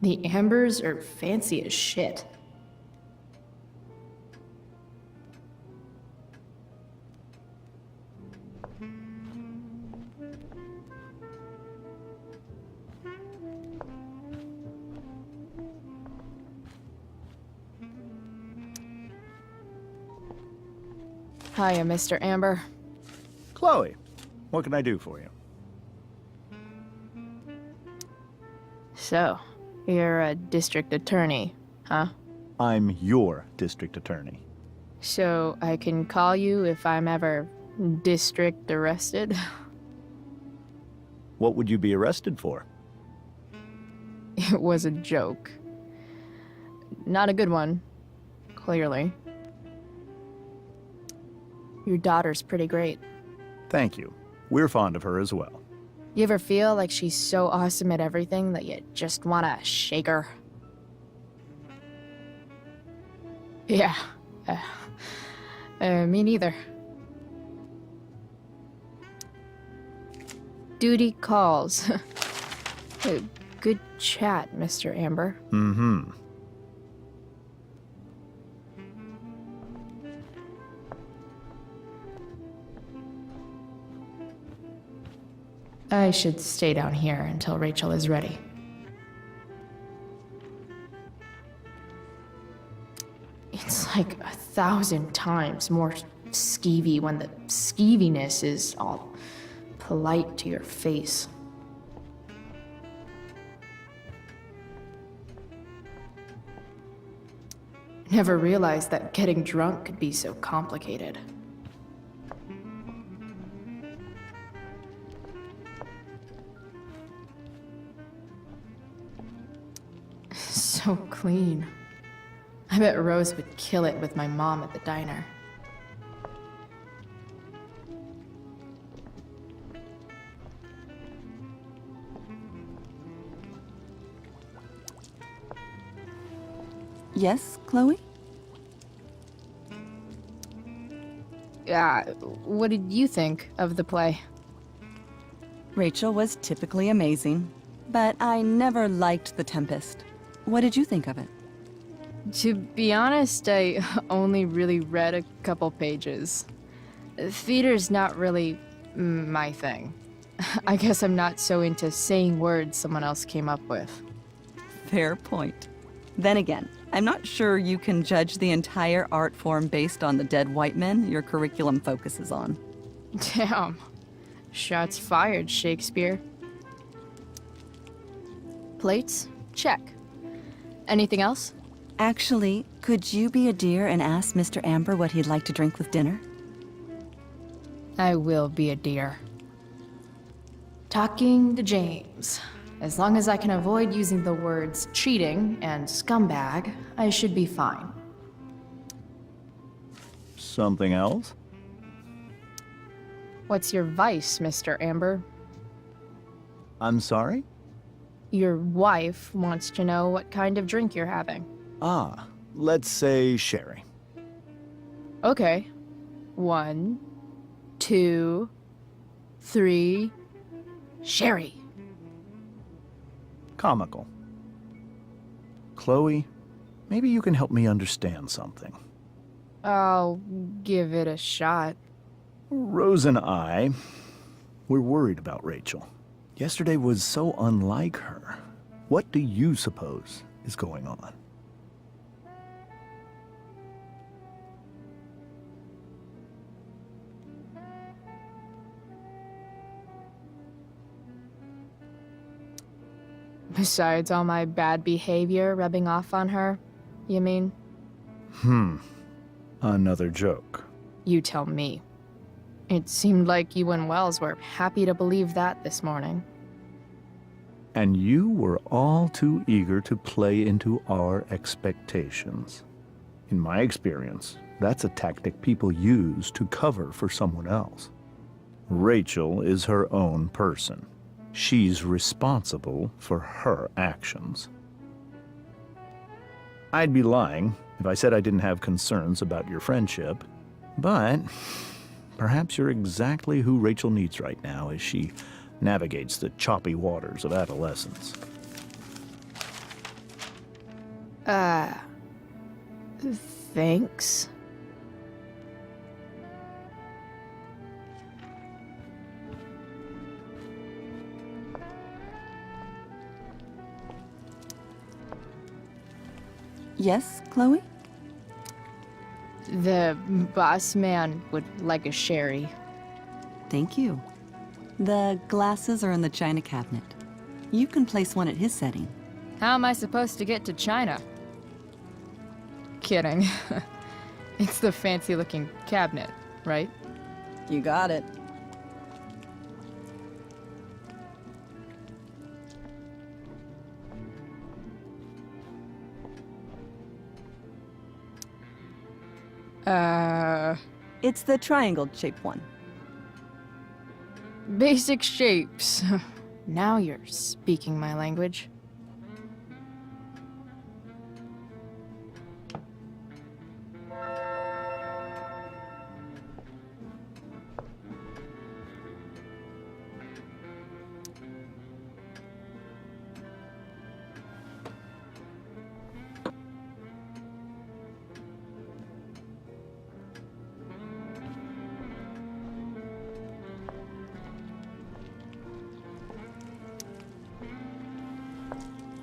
The ambers are fancy as shit. Hiya, Mr. Amber. Chloe, what can I do for you? So, you're a district attorney, huh? I'm your district attorney. So I can call you if I'm ever district arrested? What would you be arrested for? It was a joke. Not a good one, clearly. Your daughter's pretty great. Thank you. We're fond of her as well. You ever feel like she's so awesome at everything that you just wanna shake her? Yeah. Me neither. Duty calls. Good chat, Mr. Amber. Mm-hmm. I should stay down here until Rachel is ready. It's like 1,000 times more skeevy when the skeeviness is all polite to your face. Never realized that getting drunk could be so complicated. So clean. I bet Rose would kill it with my mom at the diner. Yes, Chloe? What did you think of the play? Rachel was typically amazing, but I never liked The Tempest. What did you think of it? To be honest, I only really read a couple pages. Theater's not really my thing. I guess I'm not so into saying words someone else came up with. Fair point. Then again, I'm not sure you can judge the entire art form based on the dead white men your curriculum focuses on. Damn. Shots fired, Shakespeare. Plates? Check. Anything else? Actually, could you be a dear and ask Mr. Amber what he'd like to drink with dinner? I will be a dear. Talking to James. As long as I can avoid using the words cheating and scumbag, I should be fine. Something else? What's your vice, Mr. Amber? I'm sorry? Your wife wants to know what kind of drink you're having. Ah, let's say sherry. Okay. 1, 2, 3... Sherry! Comical. Chloe, maybe you can help me understand something. I'll give it a shot. Rose and I, we're worried about Rachel. Yesterday was so unlike her. What do you suppose is going on? Besides all my bad behavior rubbing off on her, you mean? Another joke. You tell me. It seemed like you and Wells were happy to believe that this morning. And you were all too eager to play into our expectations. In my experience, that's a tactic people use to cover for someone else. Rachel is her own person. She's responsible for her actions. I'd be lying if I said I didn't have concerns about your friendship, but perhaps you're exactly who Rachel needs right now as she navigates the choppy waters of adolescence. Thanks. Yes, Chloe? The boss man would like a sherry. Thank you. The glasses are in the china cabinet. You can place one at his setting. How am I supposed to get to China? Kidding. It's the fancy-looking cabinet, right? You got it. It's the triangle-shaped one. Basic shapes. Now you're speaking my language.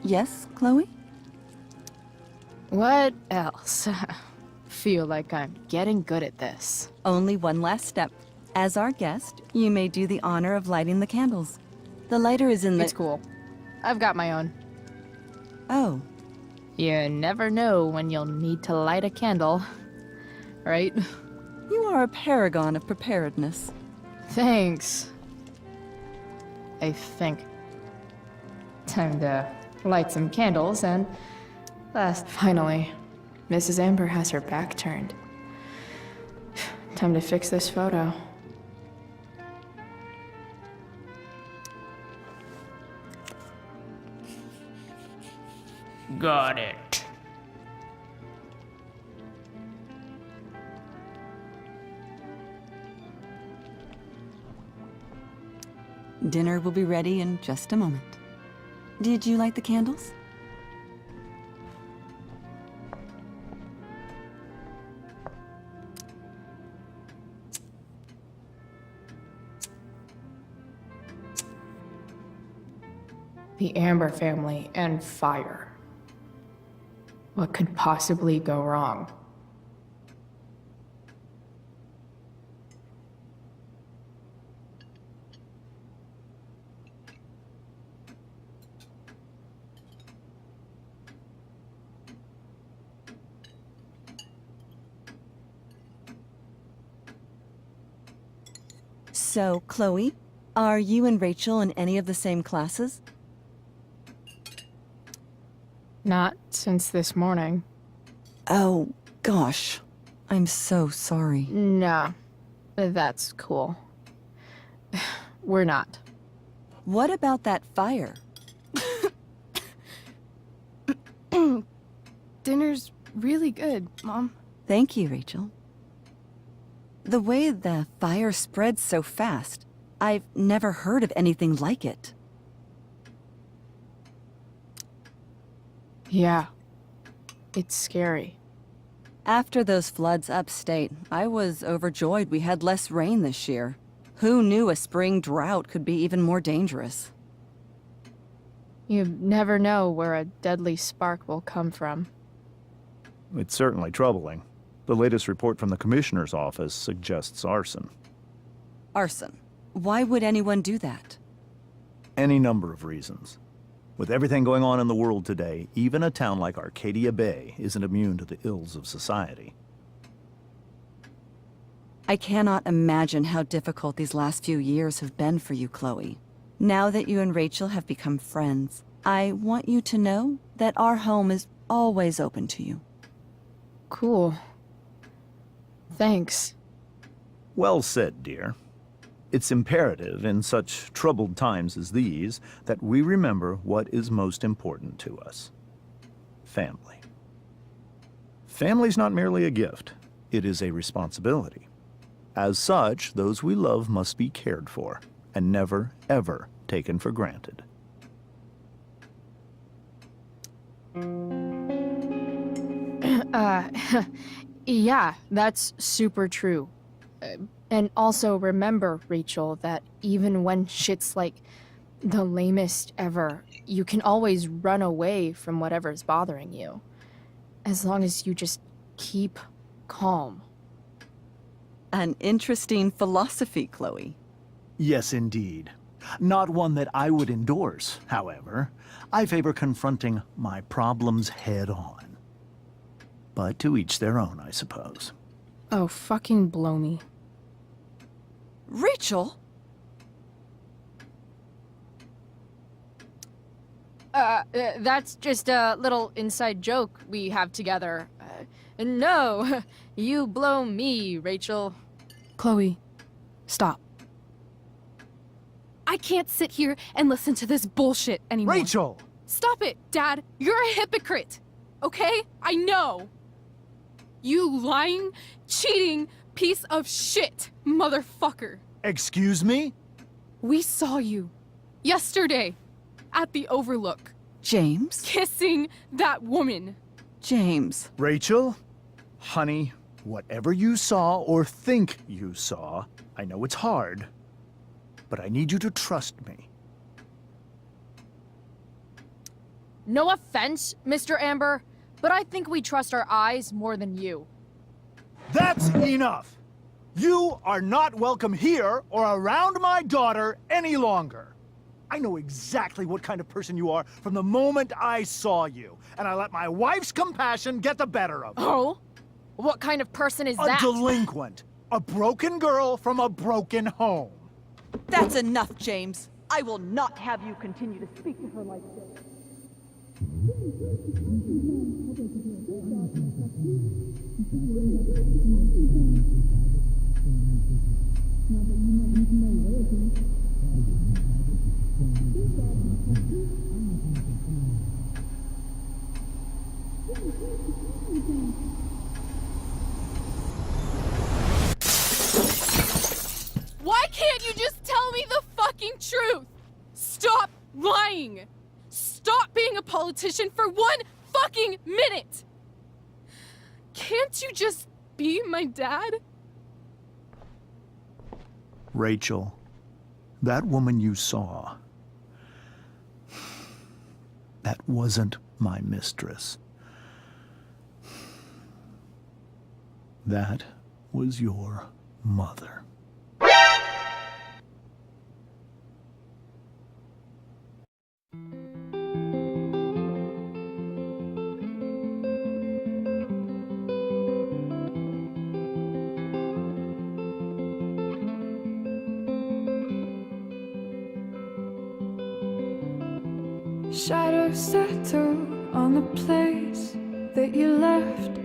Yes, Chloe? What else? Feel like I'm getting good at this. Only one last step. As our guest, you may do the honor of lighting the candles. The lighter is in the— It's cool. I've got my own. Oh. You never know when you'll need to light a candle, right? You are a paragon of preparedness. Thanks. I think. Time to light some candles and finally, Mrs. Amber has her back turned. Time to fix this photo. Got it. Dinner will be ready in just a moment. Did you light the candles? The Amber family and fire. What could possibly go wrong? So, Chloe, are you and Rachel in any of the same classes? Not since this morning. Oh, gosh. I'm so sorry. Nah, that's cool. We're not. What about that fire? Dinner's really good, Mom. Thank you, Rachel. The way the fire spreads so fast, I've never heard of anything like it. Yeah, it's scary. After those floods upstate, I was overjoyed we had less rain this year. Who knew a spring drought could be even more dangerous? You never know where a deadly spark will come from. It's certainly troubling. The latest report from the Commissioner's office suggests arson. Arson. Why would anyone do that? Any number of reasons. With everything going on in the world today, even a town like Arcadia Bay isn't immune to the ills of society. I cannot imagine how difficult these last few years have been for you, Chloe. Now that you and Rachel have become friends, I want you to know that our home is always open to you. Cool. Thanks. Well said, dear. It's imperative in such troubled times as these that we remember what is most important to us. Family. Family's not merely a gift, it is a responsibility. As such, those we love must be cared for and never, ever taken for granted. Yeah, that's super true. And also remember, Rachel, that even when shit's like the lamest ever, you can always run away from whatever's bothering you. As long as you just keep calm. An interesting philosophy, Chloe. Yes, indeed. Not one that I would endorse, however. I favor confronting my problems head on. But to each their own, I suppose. Oh, fucking blow me. Rachel? That's just a little inside joke we have together. No, you blow me, Rachel. Chloe, stop. I can't sit here and listen to this bullshit anymore. Rachel! Stop it, Dad. You're a hypocrite. Okay? I know. You lying, cheating piece of shit, motherfucker. Excuse me? We saw you yesterday at the Overlook. James? Kissing that woman. James. Rachel? Honey, whatever you saw or think you saw, I know it's hard, but I need you to trust me. No offense, Mr. Amber, but I think we trust our eyes more than you. That's enough! You are not welcome here or around my daughter any longer. I know exactly what kind of person you are from the moment I saw you, and I let my wife's compassion get the better of me. Oh? What kind of person is A that? delinquent. A broken girl from a broken home. That's enough, James. I will not have you continue to speak to her like this. Why can't you just tell me the fucking truth? Stop lying. Stop being a politician for 1 fucking minute. Can't you just be my dad? Rachel, that woman you saw, that wasn't my mistress. That was your mother. Shadows settle on the place that you left.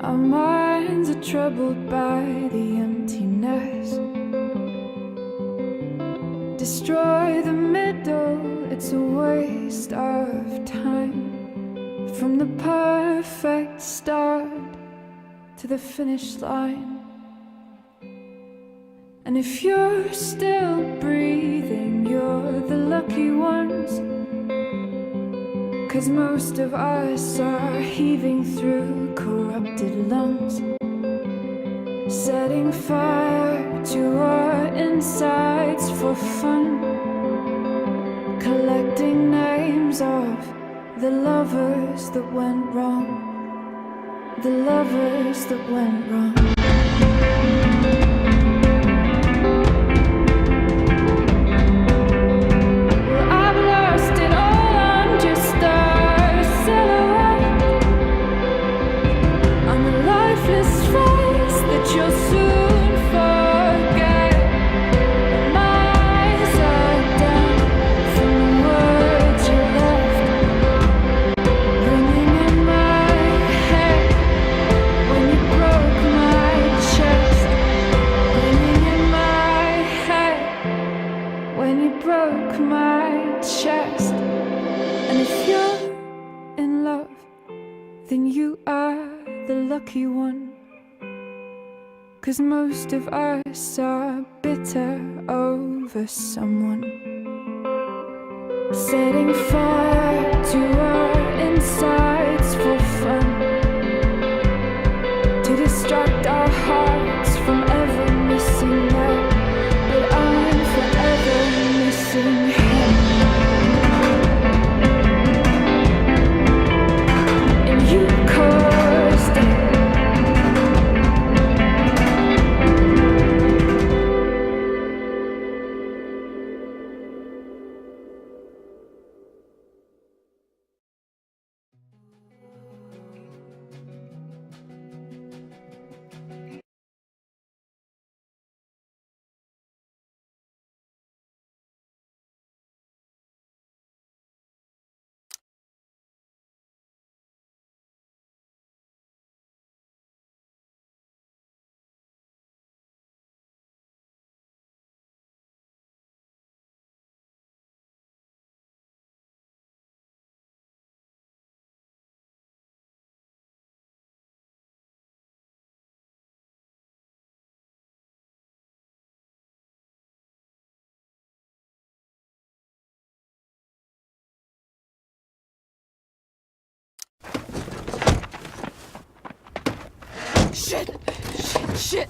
Our minds are troubled by the emptiness. Destroy the middle, it's a waste of time. From the perfect start to the finish line. And if you're still breathing, you're the lucky ones. 'Cause most of us are heaving through corrupted lungs, setting fire to our insides for fun, collecting names of the lovers that went wrong, the lovers that went wrong. Well, I've learned 'cause most of us are bitter over someone. Setting fire to our insides for fun, to distract our hearts from ever missing out. But I'm forever missing him. And you caused it. Shit! Shit! Shit!